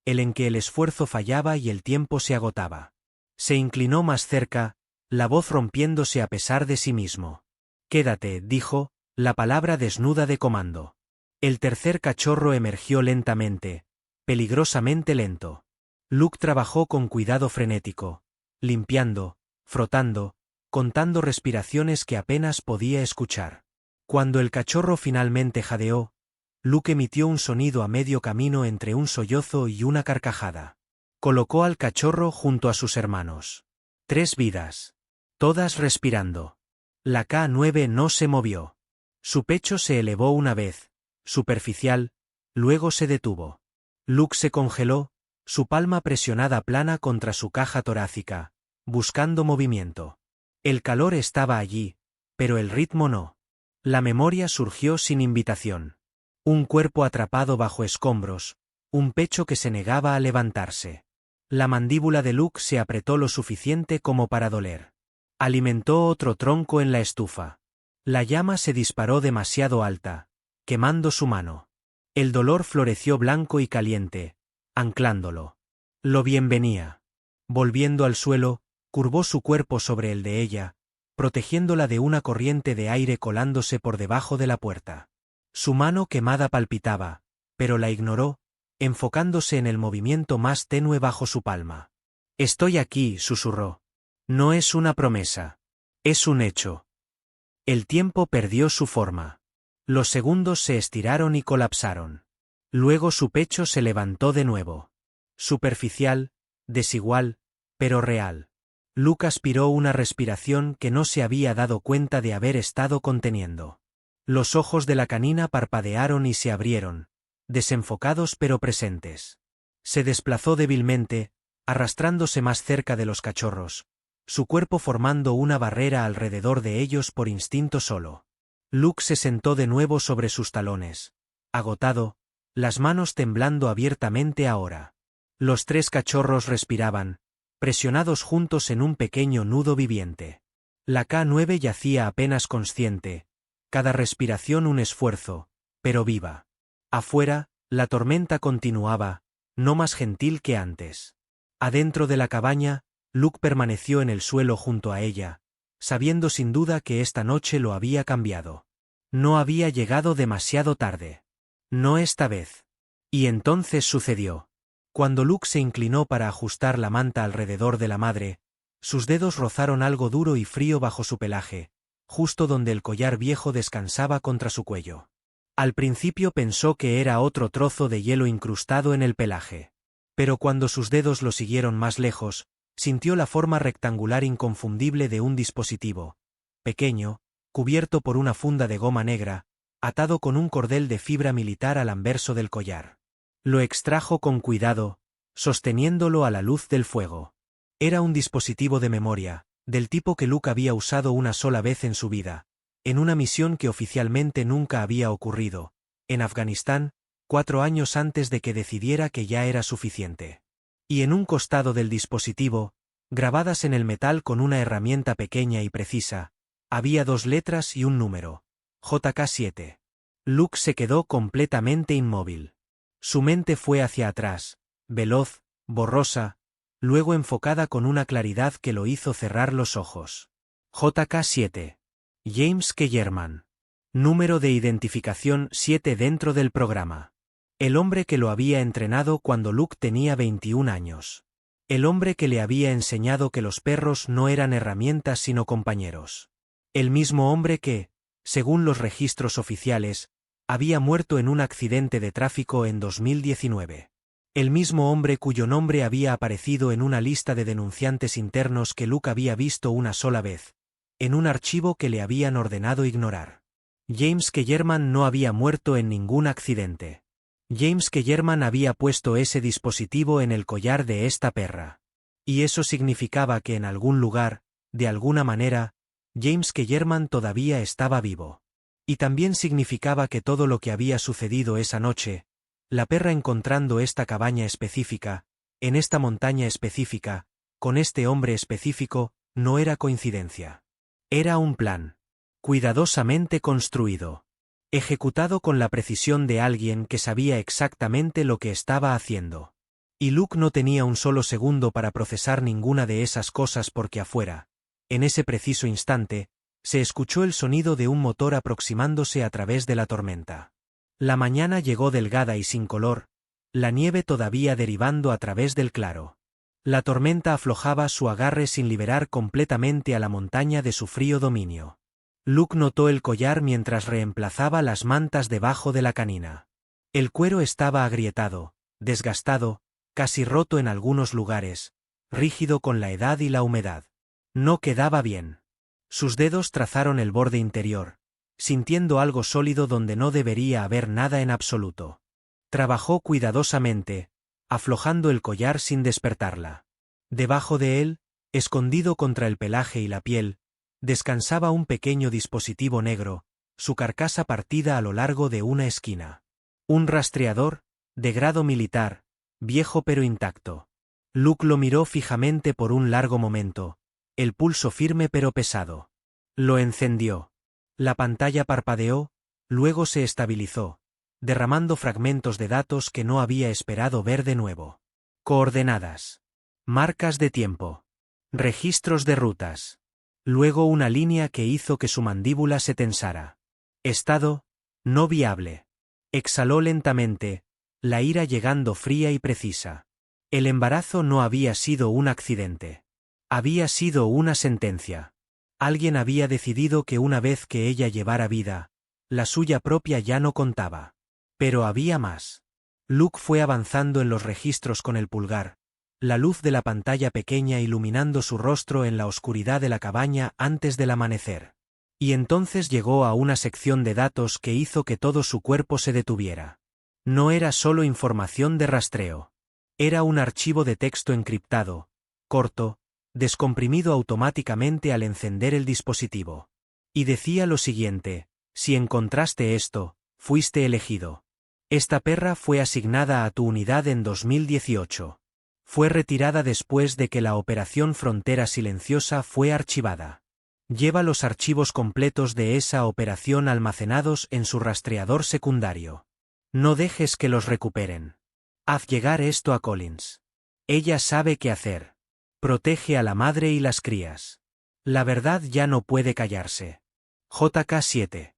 el en que el esfuerzo fallaba y el tiempo se agotaba. Se inclinó más cerca, la voz rompiéndose a pesar de sí mismo. «Quédate», dijo, la palabra desnuda de comando. El tercer cachorro emergió lentamente, peligrosamente lento. Luke trabajó con cuidado frenético, limpiando, frotando, contando respiraciones que apenas podía escuchar. Cuando el cachorro finalmente jadeó, Luke emitió un sonido a medio camino entre un sollozo y una carcajada. Colocó al cachorro junto a sus hermanos. 3 vidas. Todas respirando. La K9 no se movió. Su pecho se elevó una vez, superficial, luego se detuvo. Luke se congeló, su palma presionada plana contra su caja torácica, buscando movimiento. El calor estaba allí, pero el ritmo no. La memoria surgió sin invitación. Un cuerpo atrapado bajo escombros, un pecho que se negaba a levantarse. La mandíbula de Luke se apretó lo suficiente como para doler. Alimentó otro tronco en la estufa. La llama se disparó demasiado alta, quemando su mano. El dolor floreció blanco y caliente, anclándolo. Lo bienvenía. Volviendo al suelo, curvó su cuerpo sobre el de ella, protegiéndola de una corriente de aire colándose por debajo de la puerta. Su mano quemada palpitaba, pero la ignoró, enfocándose en el movimiento más tenue bajo su palma. «Estoy aquí», susurró. «No es una promesa. Es un hecho». El tiempo perdió su forma. Los segundos se estiraron y colapsaron. Luego su pecho se levantó de nuevo. Superficial, desigual, pero real. Luke aspiró una respiración que no se había dado cuenta de haber estado conteniendo. Los ojos de la canina parpadearon y se abrieron, desenfocados pero presentes. Se desplazó débilmente, arrastrándose más cerca de los cachorros, su cuerpo formando una barrera alrededor de ellos por instinto solo. Luke se sentó de nuevo sobre sus talones, agotado, las manos temblando abiertamente ahora. Los 3 cachorros respiraban, presionados juntos en un pequeño nudo viviente. La K9 yacía apenas consciente, cada respiración un esfuerzo, pero viva. Afuera, la tormenta continuaba, no más gentil que antes. Adentro de la cabaña, Luke permaneció en el suelo junto a ella, sabiendo sin duda que esta noche lo había cambiado. No había llegado demasiado tarde. No esta vez. Y entonces sucedió. Cuando Luke se inclinó para ajustar la manta alrededor de la madre, sus dedos rozaron algo duro y frío bajo su pelaje, justo donde el collar viejo descansaba contra su cuello. Al principio pensó que era otro trozo de hielo incrustado en el pelaje. Pero cuando sus dedos lo siguieron más lejos, sintió la forma rectangular inconfundible de un dispositivo, pequeño, cubierto por una funda de goma negra, atado con un cordel de fibra militar al anverso del collar. Lo extrajo con cuidado, sosteniéndolo a la luz del fuego. Era un dispositivo de memoria, del tipo que Luke había usado una sola vez en su vida, en una misión que oficialmente nunca había ocurrido, en Afganistán, 4 años antes de que decidiera que ya era suficiente. Y en un costado del dispositivo, grabadas en el metal con una herramienta pequeña y precisa, había 2 letras y un número, JK-7. Luke se quedó completamente inmóvil. Su mente fue hacia atrás, veloz, borrosa, luego enfocada con una claridad que lo hizo cerrar los ojos. JK-7. James Kellerman. Número de identificación 7 dentro del programa. El hombre que lo había entrenado cuando Luke tenía 21 años. El hombre que le había enseñado que los perros no eran herramientas sino compañeros. El mismo hombre que, según los registros oficiales, había muerto en un accidente de tráfico en 2019. El mismo hombre cuyo nombre había aparecido en una lista de denunciantes internos que Luke había visto una sola vez, en un archivo que le habían ordenado ignorar. James Kellerman no había muerto en ningún accidente. James Kellerman había puesto ese dispositivo en el collar de esta perra. Y eso significaba que en algún lugar, de alguna manera, James Kellerman todavía estaba vivo. Y también significaba que todo lo que había sucedido esa noche, la perra encontrando esta cabaña específica, en esta montaña específica, con este hombre específico, no era coincidencia. Era un plan. Cuidadosamente construido. Ejecutado con la precisión de alguien que sabía exactamente lo que estaba haciendo. Y Luke no tenía un solo segundo para procesar ninguna de esas cosas porque afuera, en ese preciso instante, se escuchó el sonido de un motor aproximándose a través de la tormenta. La mañana llegó delgada y sin color, la nieve todavía derivando a través del claro. La tormenta aflojaba su agarre sin liberar completamente a la montaña de su frío dominio. Luke notó el collar mientras reemplazaba las mantas debajo de la canina. El cuero estaba agrietado, desgastado, casi roto en algunos lugares, rígido con la edad y la humedad. No quedaba bien. Sus dedos trazaron el borde interior, sintiendo algo sólido donde no debería haber nada en absoluto. Trabajó cuidadosamente, aflojando el collar sin despertarla. Debajo de él, escondido contra el pelaje y la piel, descansaba un pequeño dispositivo negro, su carcasa partida a lo largo de una esquina. Un rastreador, de grado militar, viejo pero intacto. Luke lo miró fijamente por un largo momento, el pulso firme pero pesado. Lo encendió. La pantalla parpadeó, luego se estabilizó, derramando fragmentos de datos que no había esperado ver de nuevo. Coordenadas. Marcas de tiempo. Registros de rutas. Luego una línea que hizo que su mandíbula se tensara. Estado, no viable. Exhaló lentamente, la ira llegando fría y precisa. El embarazo no había sido un accidente. Había sido una sentencia. Alguien había decidido que una vez que ella llevara vida, la suya propia ya no contaba. Pero había más. Luke fue avanzando en los registros con el pulgar, la luz de la pantalla pequeña iluminando su rostro en la oscuridad de la cabaña antes del amanecer. Y entonces llegó a una sección de datos que hizo que todo su cuerpo se detuviera. No era solo información de rastreo. Era un archivo de texto encriptado, corto, descomprimido automáticamente al encender el dispositivo. Y decía lo siguiente: si encontraste esto, fuiste elegido. Esta perra fue asignada a tu unidad en 2018. Fue retirada después de que la Operación Frontera Silenciosa fue archivada. Lleva los archivos completos de esa operación almacenados en su rastreador secundario. No dejes que los recuperen. Haz llegar esto a Collins. Ella sabe qué hacer. Protege a la madre y las crías. La verdad ya no puede callarse. JK 7.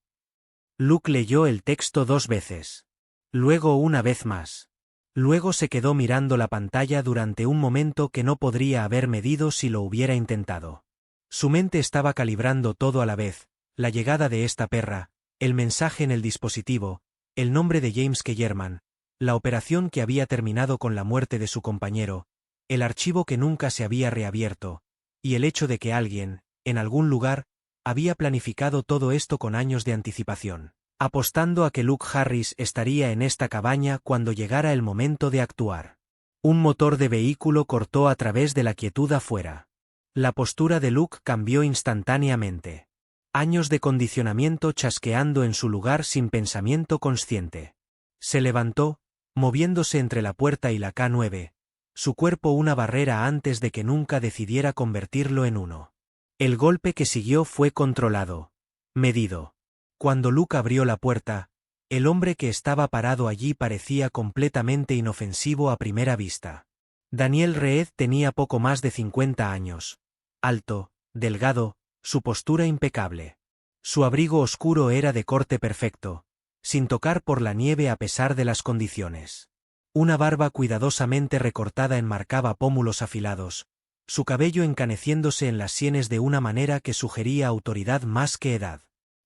Luke leyó el texto 2 veces. Luego una vez más. Luego se quedó mirando la pantalla durante un momento que no podría haber medido si lo hubiera intentado. Su mente estaba calibrando todo a la vez, la llegada de esta perra, el mensaje en el dispositivo, el nombre de James Kellerman, la operación que había terminado con la muerte de su compañero, el archivo que nunca se había reabierto, y el hecho de que alguien, en algún lugar, había planificado todo esto con años de anticipación, apostando a que Luke Harris estaría en esta cabaña cuando llegara el momento de actuar. Un motor de vehículo cortó a través de la quietud afuera. La postura de Luke cambió instantáneamente. Años de condicionamiento chasqueando en su lugar sin pensamiento consciente. Se levantó, moviéndose entre la puerta y la K9, su cuerpo una barrera antes de que nunca decidiera convertirlo en uno. El golpe que siguió fue controlado, medido. Cuando Luke abrió la puerta, el hombre que estaba parado allí parecía completamente inofensivo a primera vista. Daniel Reed tenía poco más de 50 años. Alto, delgado, su postura impecable. Su abrigo oscuro era de corte perfecto, sin tocar por la nieve a pesar de las condiciones. Una barba cuidadosamente recortada enmarcaba pómulos afilados, su cabello encaneciéndose en las sienes de una manera que sugería autoridad más que edad.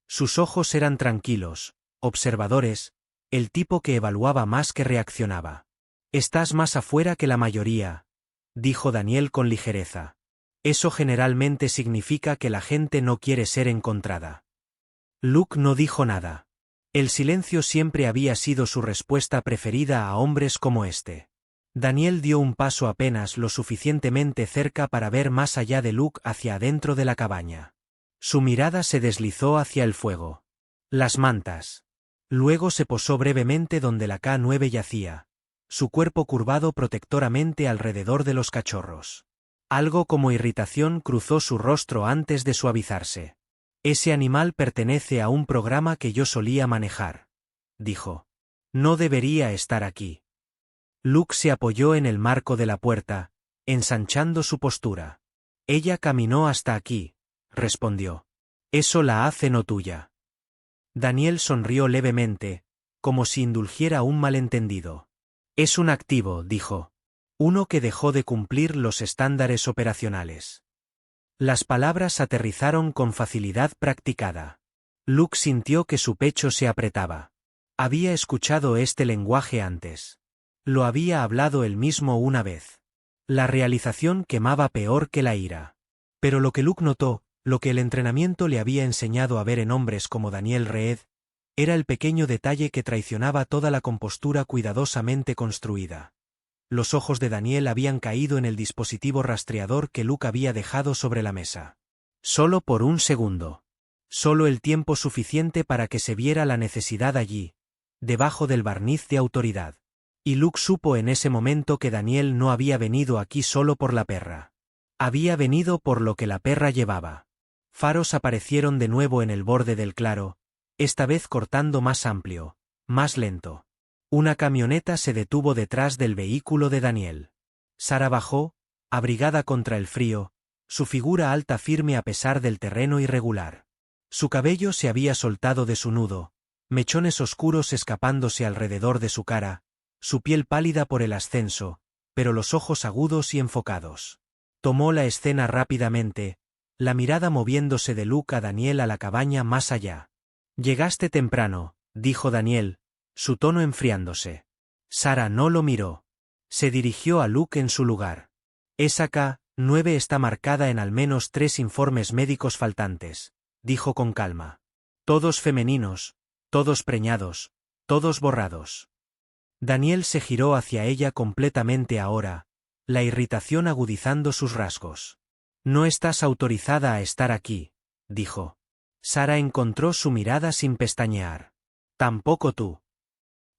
Sus ojos eran tranquilos, observadores, el tipo que evaluaba más que reaccionaba. «Estás más afuera que la mayoría», dijo Daniel con ligereza. «Eso generalmente significa que la gente no quiere ser encontrada». Luke no dijo nada. El silencio siempre había sido su respuesta preferida a hombres como este. Daniel dio un paso apenas lo suficientemente cerca para ver más allá de Luke hacia adentro de la cabaña. Su mirada se deslizó hacia el fuego. Las mantas. Luego se posó brevemente donde la K9 yacía, su cuerpo curvado protectoramente alrededor de los cachorros. Algo como irritación cruzó su rostro antes de suavizarse. «Ese animal pertenece a un programa que yo solía manejar», dijo. «No debería estar aquí». Luke se apoyó en el marco de la puerta, ensanchando su postura. «Ella caminó hasta aquí», respondió. «Eso la hace no tuya». Daniel sonrió levemente, como si indulgiera un malentendido. «Es un activo», dijo. «Uno que dejó de cumplir los estándares operacionales». Las palabras aterrizaron con facilidad practicada. Luke sintió que su pecho se apretaba. Había escuchado este lenguaje antes. Lo había hablado él mismo una vez. La realización quemaba peor que la ira. Pero lo que Luke notó, lo que el entrenamiento le había enseñado a ver en hombres como Daniel Reed, era el pequeño detalle que traicionaba toda la compostura cuidadosamente construida. Los ojos de Daniel habían caído en el dispositivo rastreador que Luke había dejado sobre la mesa. Solo por un segundo. Solo el tiempo suficiente para que se viera la necesidad allí, debajo del barniz de autoridad. Y Luke supo en ese momento que Daniel no había venido aquí solo por la perra. Había venido por lo que la perra llevaba. Faros aparecieron de nuevo en el borde del claro, esta vez cortando más amplio, más lento. Una camioneta se detuvo detrás del vehículo de Daniel. Sara bajó, abrigada contra el frío, su figura alta firme a pesar del terreno irregular. Su cabello se había soltado de su nudo, mechones oscuros escapándose alrededor de su cara, su piel pálida por el ascenso, pero los ojos agudos y enfocados. Tomó la escena rápidamente, la mirada moviéndose de Luke a Daniel a la cabaña más allá. «Llegaste temprano», dijo Daniel, su tono enfriándose. Sara no lo miró. Se dirigió a Luke en su lugar. «Esa K9 está marcada en al menos 3 informes médicos faltantes», dijo con calma. «Todos femeninos, todos preñados, todos borrados». Daniel se giró hacia ella completamente ahora, la irritación agudizando sus rasgos. «No estás autorizada a estar aquí», dijo. Sara encontró su mirada sin pestañear. «Tampoco tú».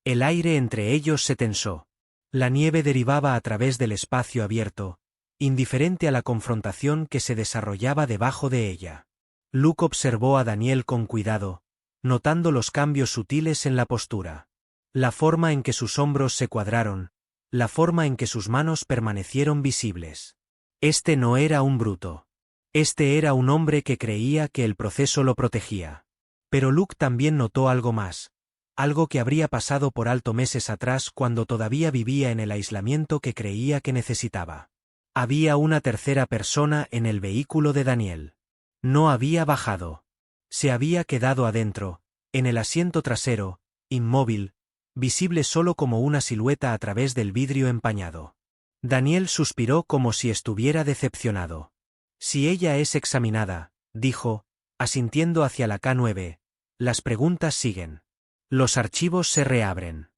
El aire entre ellos se tensó. La nieve derivaba a través del espacio abierto, indiferente a la confrontación que se desarrollaba debajo de ella. Luke observó a Daniel con cuidado, notando los cambios sutiles en la postura. La forma en que sus hombros se cuadraron, la forma en que sus manos permanecieron visibles. Este no era un bruto. Este era un hombre que creía que el proceso lo protegía. Pero Luke también notó algo más. Algo que habría pasado por alto meses atrás cuando todavía vivía en el aislamiento que creía que necesitaba. Había una tercera persona en el vehículo de Daniel. No había bajado. Se había quedado adentro, en el asiento trasero, inmóvil, visible solo como una silueta a través del vidrio empañado. Daniel suspiró como si estuviera decepcionado. Si ella es examinada, dijo, asintiendo hacia la K9, las preguntas siguen. Los archivos se reabren.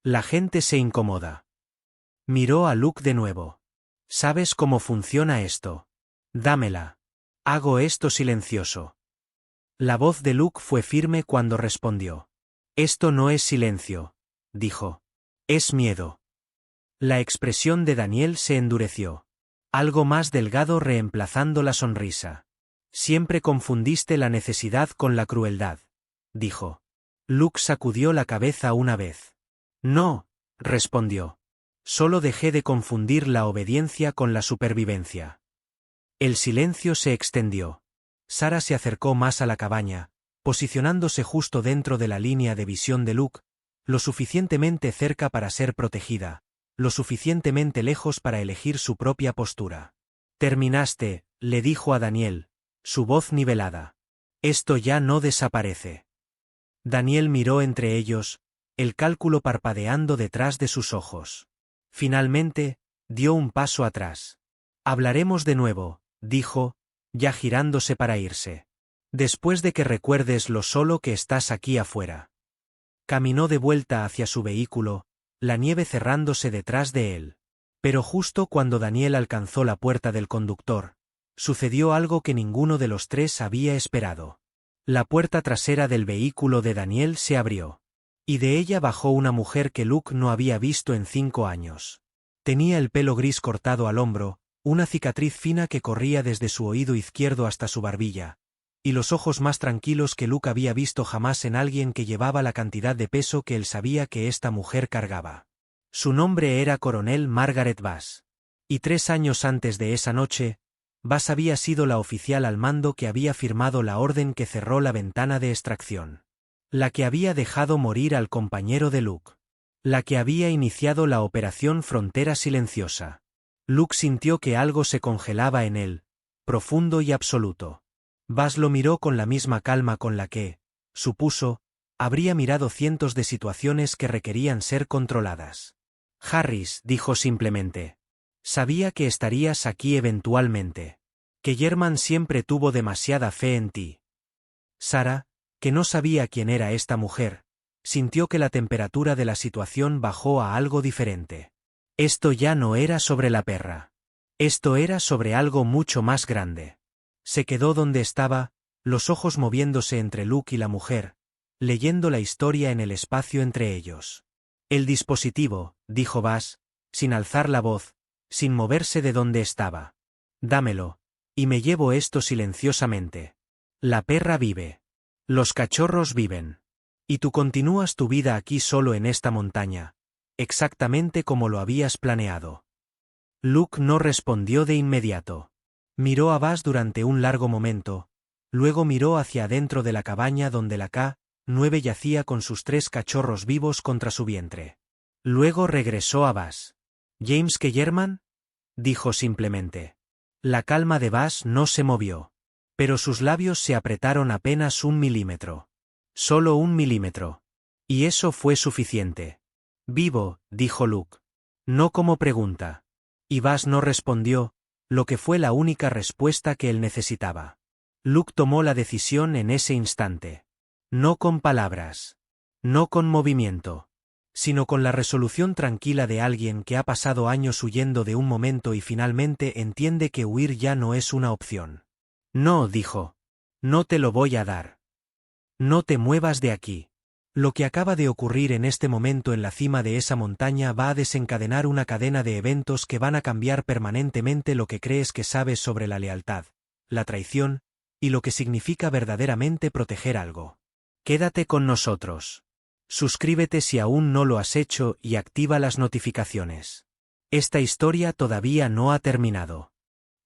La gente se incomoda. Miró a Luke de nuevo. ¿Sabes cómo funciona esto? Dámela. Hago esto silencioso. La voz de Luke fue firme cuando respondió. Esto no es silencio, dijo. Es miedo. La expresión de Daniel se endureció. Algo más delgado reemplazando la sonrisa. Siempre confundiste la necesidad con la crueldad, dijo. Luke sacudió la cabeza una vez. No, respondió. Solo dejé de confundir la obediencia con la supervivencia. El silencio se extendió. Sara se acercó más a la cabaña, posicionándose justo dentro de la línea de visión de Luke, lo suficientemente cerca para ser protegida, lo suficientemente lejos para elegir su propia postura. Terminaste, le dijo a Daniel, su voz nivelada. Esto ya no desaparece. Daniel miró entre ellos, el cálculo parpadeando detrás de sus ojos. Finalmente, dio un paso atrás. Hablaremos de nuevo, dijo, ya girándose para irse. Después de que recuerdes lo solo que estás aquí afuera. Caminó de vuelta hacia su vehículo, la nieve cerrándose detrás de él. Pero justo cuando Daniel alcanzó la puerta del conductor, sucedió algo que ninguno de los tres había esperado. La puerta trasera del vehículo de Daniel se abrió. Y de ella bajó una mujer que Luke no había visto en 5 años. Tenía el pelo gris cortado al hombro, una cicatriz fina que corría desde su oído izquierdo hasta su barbilla, y los ojos más tranquilos que Luke había visto jamás en alguien que llevaba la cantidad de peso que él sabía que esta mujer cargaba. Su nombre era Coronel Margaret Bass. Y 3 años antes de esa noche, Bass había sido la oficial al mando que había firmado la orden que cerró la ventana de extracción. La que había dejado morir al compañero de Luke. La que había iniciado la operación Frontera Silenciosa. Luke sintió que algo se congelaba en él, profundo y absoluto. Bass lo miró con la misma calma con la que, supuso, habría mirado cientos de situaciones que requerían ser controladas. Harris, dijo simplemente. Sabía que estarías aquí eventualmente. Que German siempre tuvo demasiada fe en ti. Sara, que no sabía quién era esta mujer, sintió que la temperatura de la situación bajó a algo diferente. Esto ya no era sobre la perra. Esto era sobre algo mucho más grande. Se quedó donde estaba, los ojos moviéndose entre Luke y la mujer, leyendo la historia en el espacio entre ellos. El dispositivo, dijo Bass, sin alzar la voz, sin moverse de donde estaba. Dámelo, y me llevo esto silenciosamente. La perra vive. Los cachorros viven. Y tú continúas tu vida aquí solo en esta montaña, exactamente como lo habías planeado. Luke no respondió de inmediato. Miró a Bass durante un largo momento, luego miró hacia adentro de la cabaña donde la K9 yacía con sus 3 cachorros vivos contra su vientre. Luego regresó a Bass. ¿James K. German? Dijo simplemente. La calma de Bass no se movió. Pero sus labios se apretaron apenas 1 milímetro. Solo 1 milímetro. Y eso fue suficiente. Vivo, dijo Luke. No como pregunta. Y Bass no respondió, lo que fue la única respuesta que él necesitaba. Luke tomó la decisión en ese instante. No con palabras. No con movimiento. Sino con la resolución tranquila de alguien que ha pasado años huyendo de un momento y finalmente entiende que huir ya no es una opción. No, dijo. No te lo voy a dar. No te muevas de aquí. Lo que acaba de ocurrir en este momento en la cima de esa montaña va a desencadenar una cadena de eventos que van a cambiar permanentemente lo que crees que sabes sobre la lealtad, la traición, y lo que significa verdaderamente proteger algo. Quédate con nosotros. Suscríbete si aún no lo has hecho y activa las notificaciones. Esta historia todavía no ha terminado.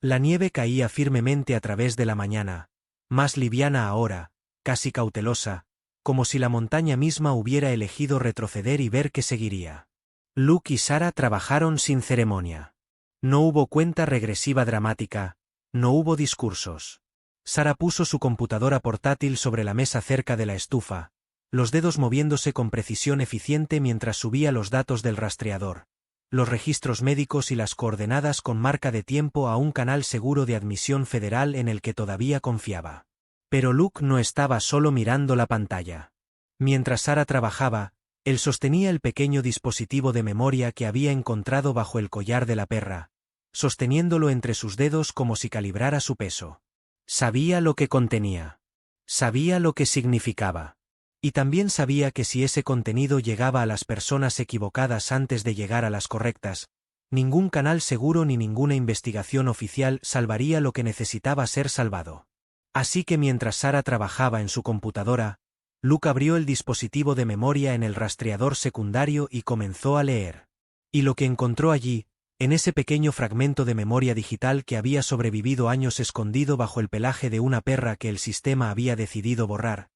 La nieve caía firmemente a través de la mañana, más liviana ahora, casi cautelosa, como si la montaña misma hubiera elegido retroceder y ver qué seguiría. Luke y Sarah trabajaron sin ceremonia. No hubo cuenta regresiva dramática, no hubo discursos. Sarah puso su computadora portátil sobre la mesa cerca de la estufa, los dedos moviéndose con precisión eficiente mientras subía los datos del rastreador, los registros médicos y las coordenadas con marca de tiempo a un canal seguro de admisión federal en el que todavía confiaba. Pero Luke no estaba solo mirando la pantalla. Mientras Sarah trabajaba, él sostenía el pequeño dispositivo de memoria que había encontrado bajo el collar de la perra, sosteniéndolo entre sus dedos como si calibrara su peso. Sabía lo que contenía. Sabía lo que significaba. Y también sabía que si ese contenido llegaba a las personas equivocadas antes de llegar a las correctas, ningún canal seguro ni ninguna investigación oficial salvaría lo que necesitaba ser salvado. Así que mientras Sarah trabajaba en su computadora, Luke abrió el dispositivo de memoria en el rastreador secundario y comenzó a leer. Y lo que encontró allí, en ese pequeño fragmento de memoria digital que había sobrevivido años escondido bajo el pelaje de una perra que el sistema había decidido borrar,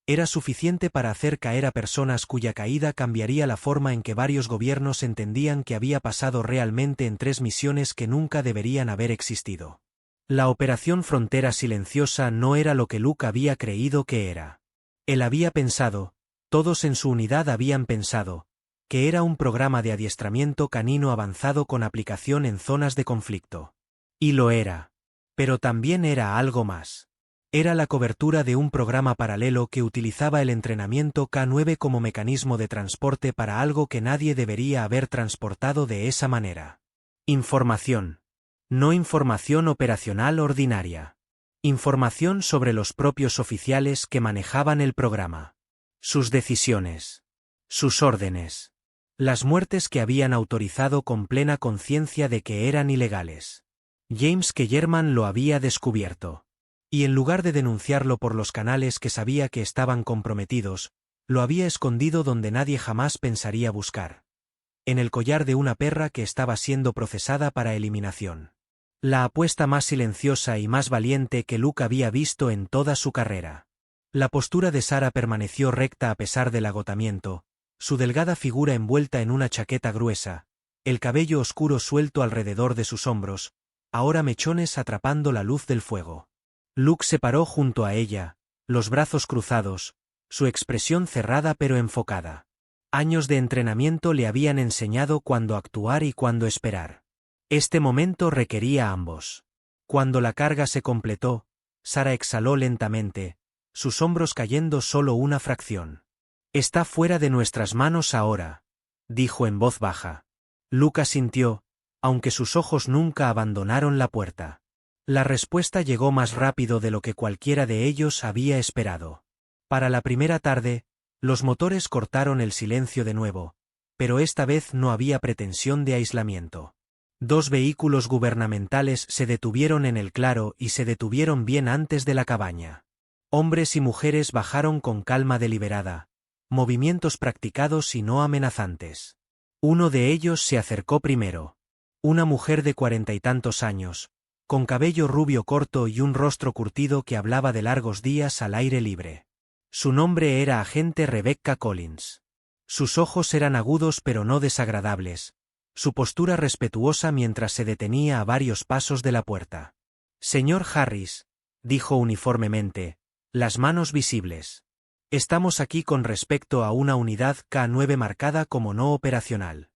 era suficiente para hacer caer a personas cuya caída cambiaría la forma en que varios gobiernos entendían que había pasado realmente en 3 misiones que nunca deberían haber existido. La Operación Frontera Silenciosa no era lo que Luke había creído que era. Él había pensado, todos en su unidad habían pensado, que era un programa de adiestramiento canino avanzado con aplicación en zonas de conflicto. Y lo era. Pero también era algo más. Era la cobertura de un programa paralelo que utilizaba el entrenamiento K9 como mecanismo de transporte para algo que nadie debería haber transportado de esa manera. Información. No información operacional ordinaria. Información sobre los propios oficiales que manejaban el programa. Sus decisiones. Sus órdenes. Las muertes que habían autorizado con plena conciencia de que eran ilegales. James Kellerman lo había descubierto. Y en lugar de denunciarlo por los canales que sabía que estaban comprometidos, lo había escondido donde nadie jamás pensaría buscar. En el collar de una perra que estaba siendo procesada para eliminación. La apuesta más silenciosa y más valiente que Luke había visto en toda su carrera. La postura de Sarah permaneció recta a pesar del agotamiento, su delgada figura envuelta en una chaqueta gruesa, el cabello oscuro suelto alrededor de sus hombros, ahora mechones atrapando la luz del fuego. Luke se paró junto a ella, los brazos cruzados, su expresión cerrada pero enfocada. Años de entrenamiento le habían enseñado cuándo actuar y cuándo esperar. Este momento requería a ambos. Cuando la carga se completó, Sarah exhaló lentamente, sus hombros cayendo solo una fracción. «Está fuera de nuestras manos ahora», dijo en voz baja. Luke asintió, aunque sus ojos nunca abandonaron la puerta. La respuesta llegó más rápido de lo que cualquiera de ellos había esperado. Para la primera tarde, los motores cortaron el silencio de nuevo, pero esta vez no había pretensión de aislamiento. 2 vehículos gubernamentales se detuvieron en el claro y se detuvieron bien antes de la cabaña. Hombres y mujeres bajaron con calma deliberada, movimientos practicados y no amenazantes. Uno de ellos se acercó primero. Una mujer de 40 y tantos años, con cabello rubio corto y un rostro curtido que hablaba de largos días al aire libre. Su nombre era agente Rebecca Collins. Sus ojos eran agudos pero no desagradables, su postura respetuosa mientras se detenía a varios pasos de la puerta. «Señor Harris», dijo uniformemente, las manos visibles. «Estamos aquí con respecto a una unidad K9 marcada como no operacional».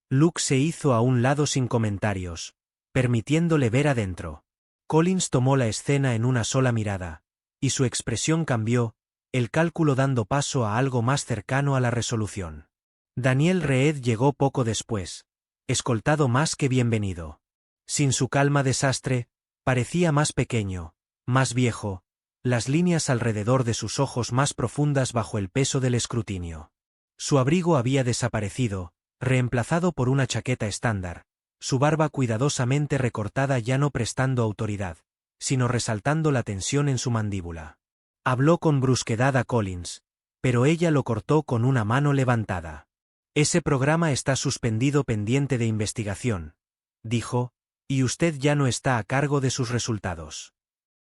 Luke se hizo a un lado sin comentarios, permitiéndole ver adentro. Collins tomó la escena en una sola mirada, y su expresión cambió, el cálculo dando paso a algo más cercano a la resolución. Daniel Reed llegó poco después, escoltado más que bienvenido. Sin su calma desastre, parecía más pequeño, más viejo, las líneas alrededor de sus ojos más profundas bajo el peso del escrutinio. Su abrigo había desaparecido, reemplazado por una chaqueta estándar, su barba cuidadosamente recortada ya no prestando autoridad, sino resaltando la tensión en su mandíbula. Habló con brusquedad a Collins, pero ella lo cortó con una mano levantada. «Ese programa está suspendido pendiente de investigación», dijo, Y usted ya no está a cargo de sus resultados.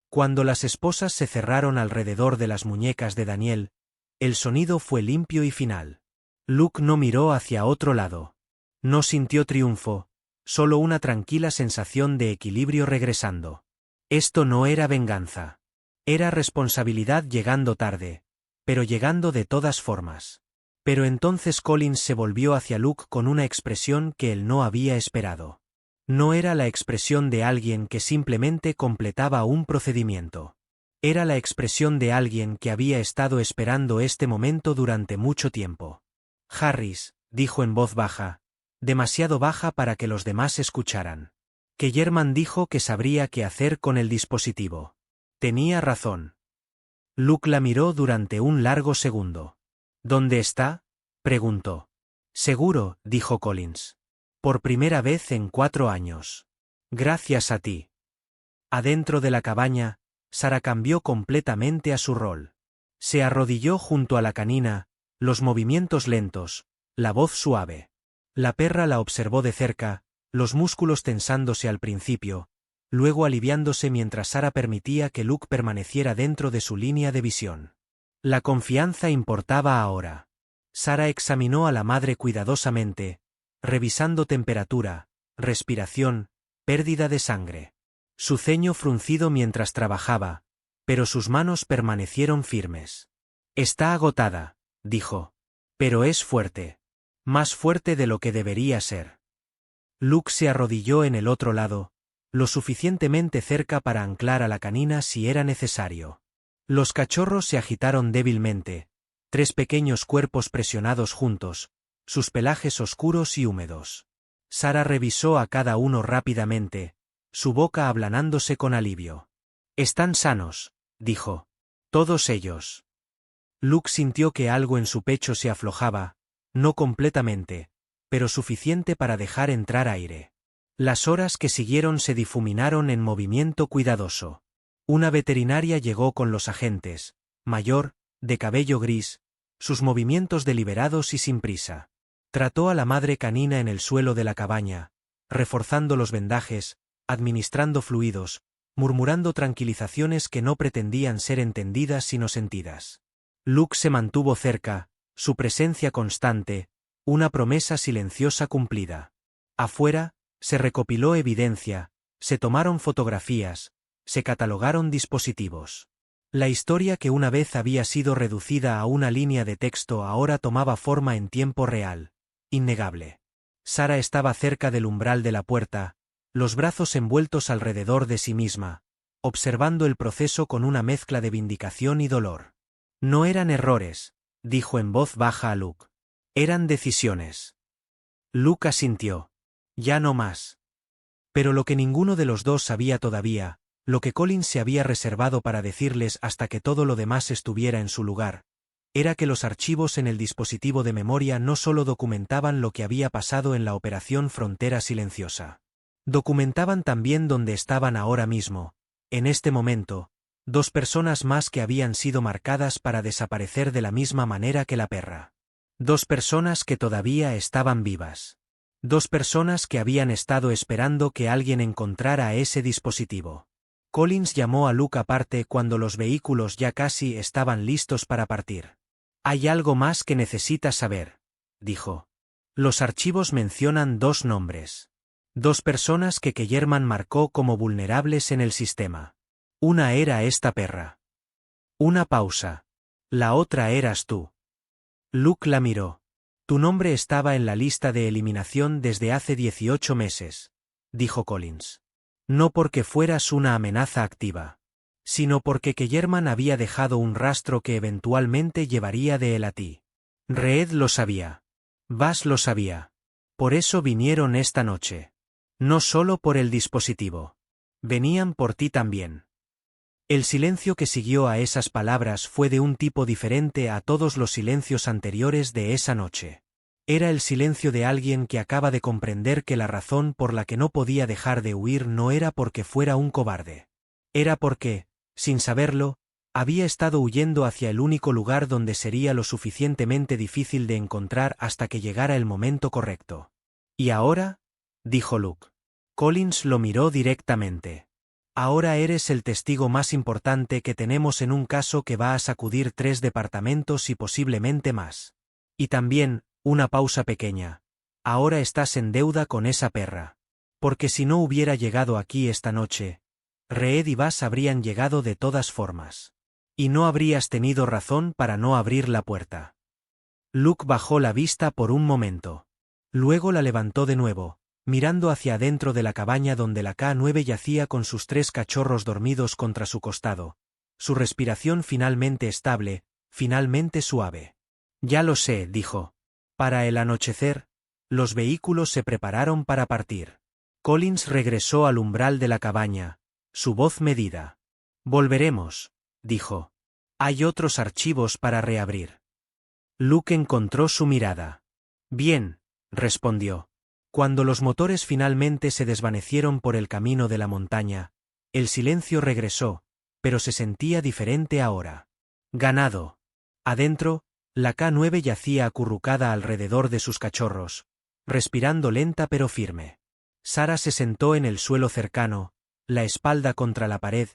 Cuando las esposas se cerraron alrededor de las muñecas de Daniel, el sonido fue limpio y final. Luke no miró hacia otro lado. No sintió triunfo, solo una tranquila sensación de equilibrio regresando. Esto no era venganza. Era responsabilidad llegando tarde, pero llegando de todas formas. Pero entonces Collins se volvió hacia Luke con una expresión que él no había esperado. No era la expresión de alguien que simplemente completaba un procedimiento. Era la expresión de alguien que había estado esperando este momento durante mucho tiempo. Harris, dijo en voz baja, demasiado baja para que los demás escucharan. Que German dijo que sabría qué hacer con el dispositivo. Tenía razón. Luke la miró durante un largo segundo. ¿Dónde está?, preguntó. Seguro, dijo Collins. Por primera vez en 4 años. Gracias a ti. Adentro de la cabaña, Sara cambió completamente a su rol. Se arrodilló junto a la canina, los movimientos lentos, la voz suave. La perra la observó de cerca, los músculos tensándose al principio, luego aliviándose mientras Sara permitía que Luke permaneciera dentro de su línea de visión. La confianza importaba ahora. Sara examinó a la madre cuidadosamente, revisando temperatura, respiración, pérdida de sangre. Su ceño fruncido mientras trabajaba, pero sus manos permanecieron firmes. Está agotada, dijo. Pero es fuerte. Más fuerte de lo que debería ser. Luke se arrodilló en el otro lado, lo suficientemente cerca para anclar a la canina si era necesario. Los cachorros se agitaron débilmente, 3 pequeños cuerpos presionados juntos, sus pelajes oscuros y húmedos. Sara revisó a cada uno rápidamente, su boca aplanándose con alivio. Están sanos, dijo. Todos ellos. Luke sintió que algo en su pecho se aflojaba, no completamente, pero suficiente para dejar entrar aire. Las horas que siguieron se difuminaron en movimiento cuidadoso. Una veterinaria llegó con los agentes, mayor, de cabello gris, sus movimientos deliberados y sin prisa. Trató a la madre canina en el suelo de la cabaña, reforzando los vendajes, administrando fluidos, murmurando tranquilizaciones que no pretendían ser entendidas sino sentidas. Luke se mantuvo cerca, su presencia constante, una promesa silenciosa cumplida. Afuera, se recopiló evidencia, se tomaron fotografías, se catalogaron dispositivos. La historia que una vez había sido reducida a una línea de texto ahora tomaba forma en tiempo real, innegable. Sara estaba cerca del umbral de la puerta, los brazos envueltos alrededor de sí misma, observando el proceso con una mezcla de vindicación y dolor. No eran errores, dijo en voz baja a Luke. Eran decisiones. Luke asintió. Ya no más. Pero lo que ninguno de los dos sabía todavía, lo que Collins se había reservado para decirles hasta que todo lo demás estuviera en su lugar, era que los archivos en el dispositivo de memoria no solo documentaban lo que había pasado en la Operación Frontera Silenciosa. Documentaban también dónde estaban ahora mismo, en este momento, 2 personas más que habían sido marcadas para desaparecer de la misma manera que la perra. 2 personas que todavía estaban vivas. 2 personas que habían estado esperando que alguien encontrara ese dispositivo. Collins llamó a Luke aparte cuando los vehículos ya casi estaban listos para partir. Hay algo más que necesitas saber, dijo. Los archivos mencionan 2 nombres. 2 personas que Kellerman marcó como vulnerables en el sistema. Una era esta perra. Una pausa. La otra eras tú. Luke la miró. Tu nombre estaba en la lista de eliminación desde hace 18 meses, dijo Collins. No porque fueras una amenaza activa, sino porque Kellerman había dejado un rastro que eventualmente llevaría de él a ti. Reed lo sabía. Vass lo sabía. Por eso vinieron esta noche. No solo por el dispositivo. Venían por ti también. El silencio que siguió a esas palabras fue de un tipo diferente a todos los silencios anteriores de esa noche. Era el silencio de alguien que acaba de comprender que la razón por la que no podía dejar de huir no era porque fuera un cobarde. Era porque, sin saberlo, había estado huyendo hacia el único lugar donde sería lo suficientemente difícil de encontrar hasta que llegara el momento correcto. ¿Y ahora?, dijo Luke. Collins lo miró directamente. Ahora eres el testigo más importante que tenemos en un caso que va a sacudir 3 departamentos y posiblemente más. Y también, una pausa pequeña. Ahora estás en deuda con esa perra. Porque si no hubiera llegado aquí esta noche, Reed y Bass habrían llegado de todas formas. Y no habrías tenido razón para no abrir la puerta. Luke bajó la vista por un momento. Luego la levantó de nuevo, mirando hacia adentro de la cabaña donde la K9 yacía con sus 3 cachorros dormidos contra su costado. Su respiración finalmente estable, finalmente suave. Ya lo sé, dijo. Para el anochecer, los vehículos se prepararon para partir. Collins regresó al umbral de la cabaña, su voz medida. Volveremos, dijo. Hay otros archivos para reabrir. Luke encontró su mirada. Bien, respondió. Cuando los motores finalmente se desvanecieron por el camino de la montaña, el silencio regresó, pero se sentía diferente ahora. Ganado. Adentro, la K9 yacía acurrucada alrededor de sus cachorros, respirando lenta pero firme. Sarah se sentó en el suelo cercano, la espalda contra la pared,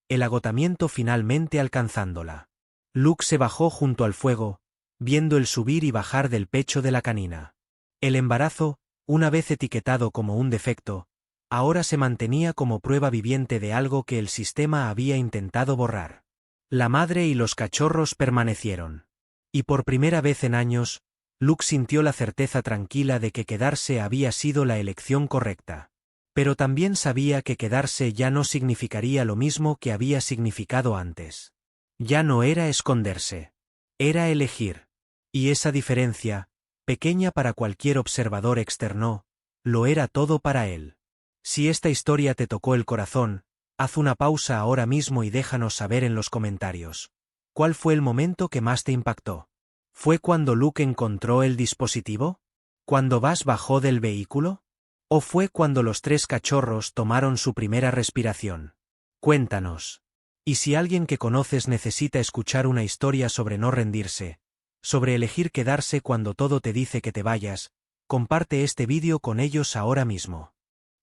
el agotamiento finalmente alcanzándola. Luke se bajó junto al fuego, viendo el subir y bajar del pecho de la canina. El embarazo, una vez etiquetado como un defecto, ahora se mantenía como prueba viviente de algo que el sistema había intentado borrar. La madre y los cachorros permanecieron. Y por primera vez en años, Luke sintió la certeza tranquila de que quedarse había sido la elección correcta. Pero también sabía que quedarse ya no significaría lo mismo que había significado antes. Ya no era esconderse. Era elegir. Y esa diferencia, pequeña para cualquier observador externo, lo era todo para él. Si esta historia te tocó el corazón, haz una pausa ahora mismo y déjanos saber en los comentarios. ¿Cuál fue el momento que más te impactó? ¿Fue cuando Luke encontró el dispositivo? ¿Cuando Bass bajó del vehículo? ¿O fue cuando los 3 cachorros tomaron su primera respiración? Cuéntanos. Y si alguien que conoces necesita escuchar una historia sobre no rendirse, sobre elegir quedarse cuando todo te dice que te vayas, comparte este vídeo con ellos ahora mismo.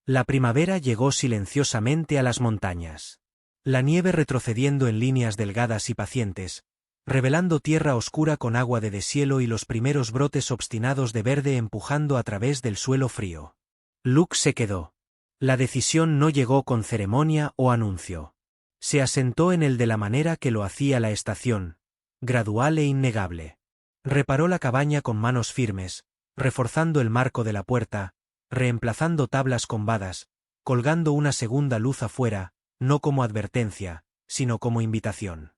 La primavera llegó silenciosamente a las montañas. La nieve retrocediendo en líneas delgadas y pacientes, revelando tierra oscura con agua de deshielo y los primeros brotes obstinados de verde empujando a través del suelo frío. Luke se quedó. La decisión no llegó con ceremonia o anuncio. Se asentó en él de la manera que lo hacía la estación, gradual e innegable. Reparó la cabaña con manos firmes, reforzando el marco de la puerta, reemplazando tablas combadas, colgando una segunda luz afuera, no como advertencia, sino como invitación.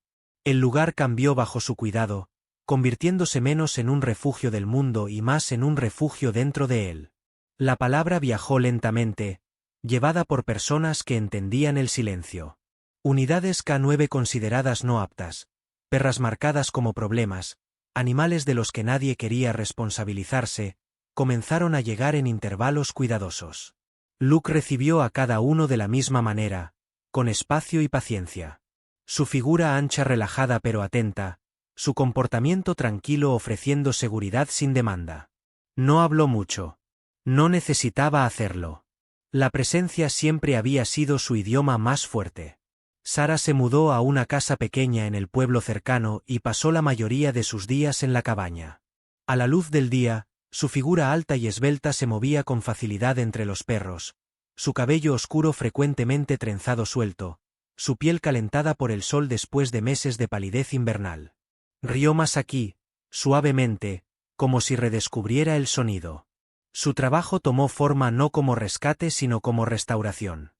El lugar cambió bajo su cuidado, convirtiéndose menos en un refugio del mundo y más en un refugio dentro de él. La palabra viajó lentamente, llevada por personas que entendían el silencio. Unidades K9 consideradas no aptas, perras marcadas como problemas, animales de los que nadie quería responsabilizarse, comenzaron a llegar en intervalos cuidadosos. Luke recibió a cada uno de la misma manera, con espacio y paciencia. Su figura ancha relajada pero atenta, su comportamiento tranquilo ofreciendo seguridad sin demanda. No habló mucho. No necesitaba hacerlo. La presencia siempre había sido su idioma más fuerte. Sarah se mudó a una casa pequeña en el pueblo cercano y pasó la mayoría de sus días en la cabaña. A la luz del día, su figura alta y esbelta se movía con facilidad entre los perros, su cabello oscuro frecuentemente trenzado suelto, su piel calentada por el sol después de meses de palidez invernal. Rió más aquí, suavemente, como si redescubriera el sonido. Su trabajo tomó forma no como rescate sino como restauración.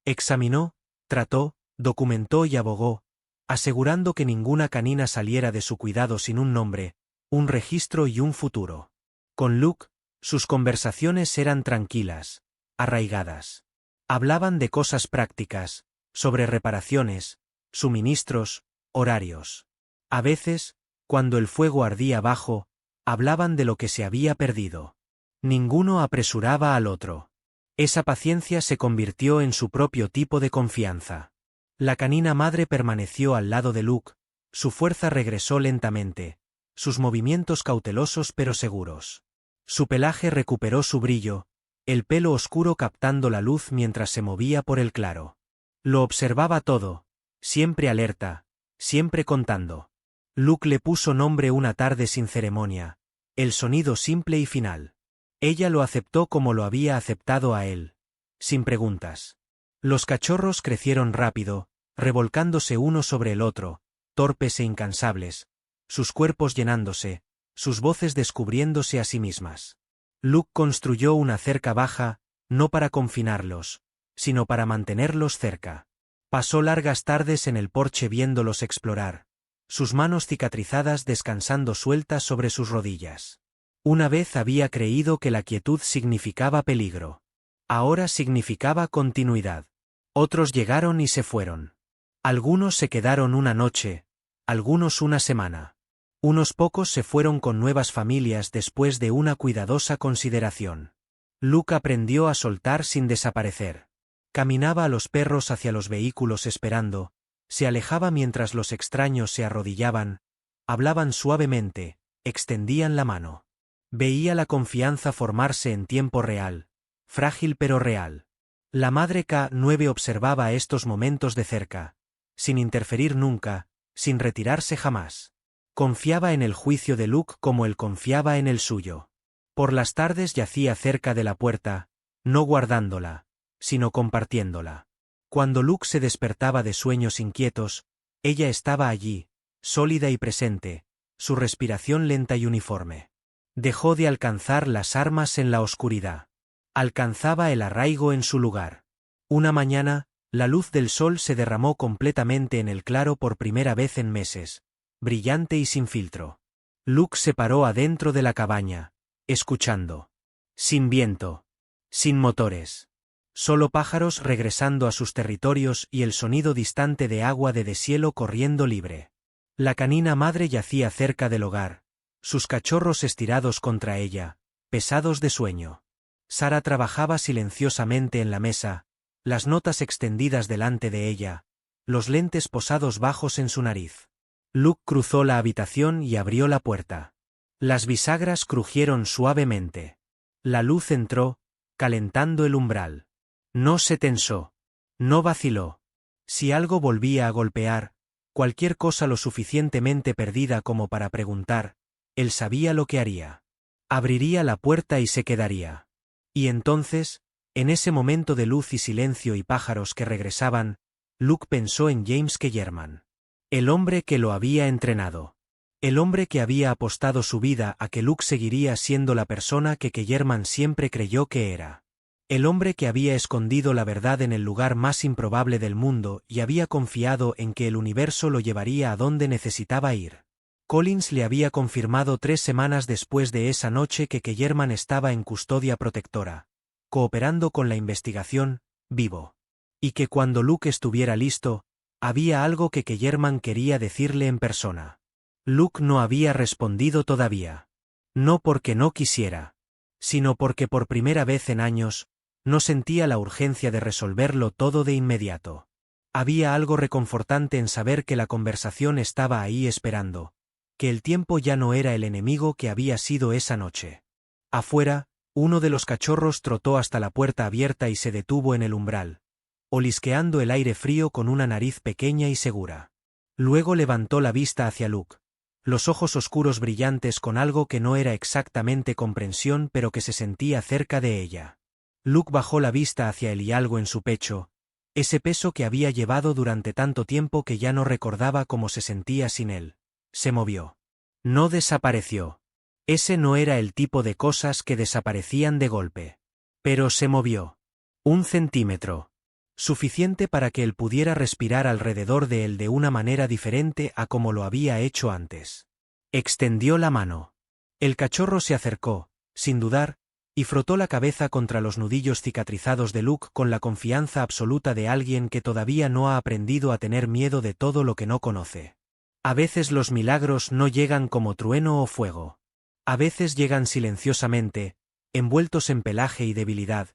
Examinó, trató, documentó y abogó, asegurando que ninguna canina saliera de su cuidado sin un nombre, un registro y un futuro. Con Luke, sus conversaciones eran tranquilas, arraigadas. Hablaban de cosas prácticas, sobre reparaciones, suministros, horarios. A veces, cuando el fuego ardía bajo, hablaban de lo que se había perdido. Ninguno apresuraba al otro. Esa paciencia se convirtió en su propio tipo de confianza. La canina madre permaneció al lado de Luke, su fuerza regresó lentamente, sus movimientos cautelosos pero seguros. Su pelaje recuperó su brillo, el pelo oscuro captando la luz mientras se movía por el claro. Lo observaba todo, siempre alerta, siempre contando. Luke le puso nombre una tarde sin ceremonia, el sonido simple y final. Ella lo aceptó como lo había aceptado a él, sin preguntas. Los cachorros crecieron rápido, revolcándose uno sobre el otro, torpes e incansables, sus cuerpos llenándose, sus voces descubriéndose a sí mismas. Luke construyó una cerca baja, no para confinarlos, sino para mantenerlos cerca. Pasó largas tardes en el porche viéndolos explorar, sus manos cicatrizadas descansando sueltas sobre sus rodillas. Una vez había creído que la quietud significaba peligro. Ahora significaba continuidad. Otros llegaron y se fueron. Algunos se quedaron una noche, algunos una semana. Unos pocos se fueron con nuevas familias después de una cuidadosa consideración. Luke aprendió a soltar sin desaparecer. Caminaba a los perros hacia los vehículos esperando, se alejaba mientras los extraños se arrodillaban, hablaban suavemente, extendían la mano. Veía la confianza formarse en tiempo real, frágil pero real. La madre K9 observaba estos momentos de cerca, sin interferir nunca, sin retirarse jamás. Confiaba en el juicio de Luke como él confiaba en el suyo. Por las tardes yacía cerca de la puerta, no guardándola, sino compartiéndola. Cuando Luke se despertaba de sueños inquietos, ella estaba allí, sólida y presente, su respiración lenta y uniforme. Dejó de alcanzar las armas en la oscuridad. Alcanzaba el arraigo en su lugar. Una mañana, la luz del sol se derramó completamente en el claro por primera vez en meses, brillante y sin filtro. Luke se paró adentro de la cabaña, escuchando. Sin viento. Sin motores. Solo pájaros regresando a sus territorios y el sonido distante de agua de deshielo corriendo libre. La canina madre yacía cerca del hogar, sus cachorros estirados contra ella, pesados de sueño. Sara trabajaba silenciosamente en la mesa, las notas extendidas delante de ella, los lentes posados bajos en su nariz. Luke cruzó la habitación y abrió la puerta. Las bisagras crujieron suavemente. La luz entró, calentando el umbral. No se tensó. No vaciló. Si algo volvía a golpear, cualquier cosa lo suficientemente perdida como para preguntar, él sabía lo que haría. Abriría la puerta y se quedaría. Y entonces, en ese momento de luz y silencio y pájaros que regresaban, Luke pensó en James Kellerman. El hombre que lo había entrenado. El hombre que había apostado su vida a que Luke seguiría siendo la persona que Kellerman siempre creyó que era. El hombre que había escondido la verdad en el lugar más improbable del mundo y había confiado en que el universo lo llevaría a donde necesitaba ir. Collins le había confirmado 3 semanas después de esa noche que Kellerman estaba en custodia protectora, cooperando con la investigación, vivo. Y que cuando Luke estuviera listo, había algo que Kellerman quería decirle en persona. Luke no había respondido todavía. No porque no quisiera, sino porque por primera vez en años, no sentía la urgencia de resolverlo todo de inmediato. Había algo reconfortante en saber que la conversación estaba ahí esperando, que el tiempo ya no era el enemigo que había sido esa noche. Afuera, uno de los cachorros trotó hasta la puerta abierta y se detuvo en el umbral, olisqueando el aire frío con una nariz pequeña y segura. Luego levantó la vista hacia Luke, los ojos oscuros brillantes con algo que no era exactamente comprensión pero que se sentía cerca de ella. Luke bajó la vista hacia él y algo en su pecho, ese peso que había llevado durante tanto tiempo que ya no recordaba cómo se sentía sin él, se movió. No desapareció. Ese no era el tipo de cosas que desaparecían de golpe. Pero se movió. 1 centímetro. Suficiente para que él pudiera respirar alrededor de él de una manera diferente a como lo había hecho antes. Extendió la mano. El cachorro se acercó, sin dudar, y frotó la cabeza contra los nudillos cicatrizados de Luke con la confianza absoluta de alguien que todavía no ha aprendido a tener miedo de todo lo que no conoce. A veces los milagros no llegan como trueno o fuego. A veces llegan silenciosamente, envueltos en pelaje y debilidad,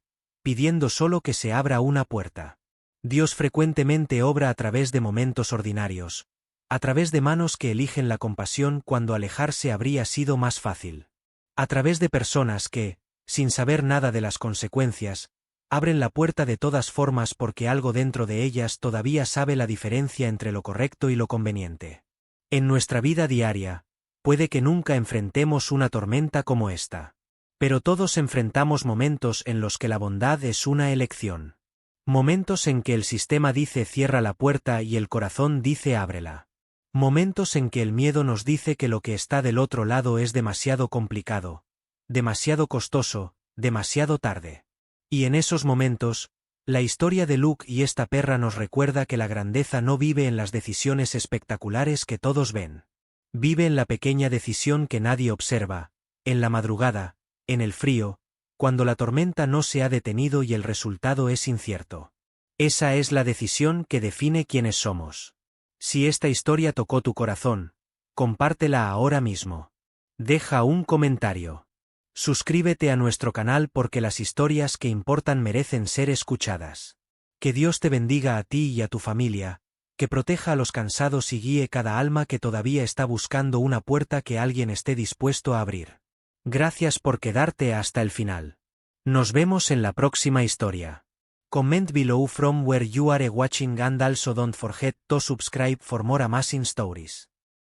pidiendo solo que se abra una puerta. Dios frecuentemente obra a través de momentos ordinarios, a través de manos que eligen la compasión cuando alejarse habría sido más fácil. A través de personas que, sin saber nada de las consecuencias, abren la puerta de todas formas porque algo dentro de ellas todavía sabe la diferencia entre lo correcto y lo conveniente. En nuestra vida diaria, puede que nunca enfrentemos una tormenta como esta. Pero todos enfrentamos momentos en los que la bondad es una elección. Momentos en que el sistema dice cierra la puerta y el corazón dice ábrela. Momentos en que el miedo nos dice que lo que está del otro lado es demasiado complicado, demasiado costoso, demasiado tarde. Y en esos momentos, la historia de Luke y esta perra nos recuerda que la grandeza no vive en las decisiones espectaculares que todos ven. Vive en la pequeña decisión que nadie observa, en la madrugada, en el frío, cuando la tormenta no se ha detenido y el resultado es incierto. Esa es la decisión que define quiénes somos. Si esta historia tocó tu corazón, compártela ahora mismo. Deja un comentario. Suscríbete a nuestro canal porque las historias que importan merecen ser escuchadas. Que Dios te bendiga a ti y a tu familia, que proteja a los cansados y guíe cada alma que todavía está buscando una puerta que alguien esté dispuesto a abrir. Gracias por quedarte hasta el final. Nos vemos en la próxima historia. Comment below from where you are watching and also don't forget to subscribe for more amazing stories.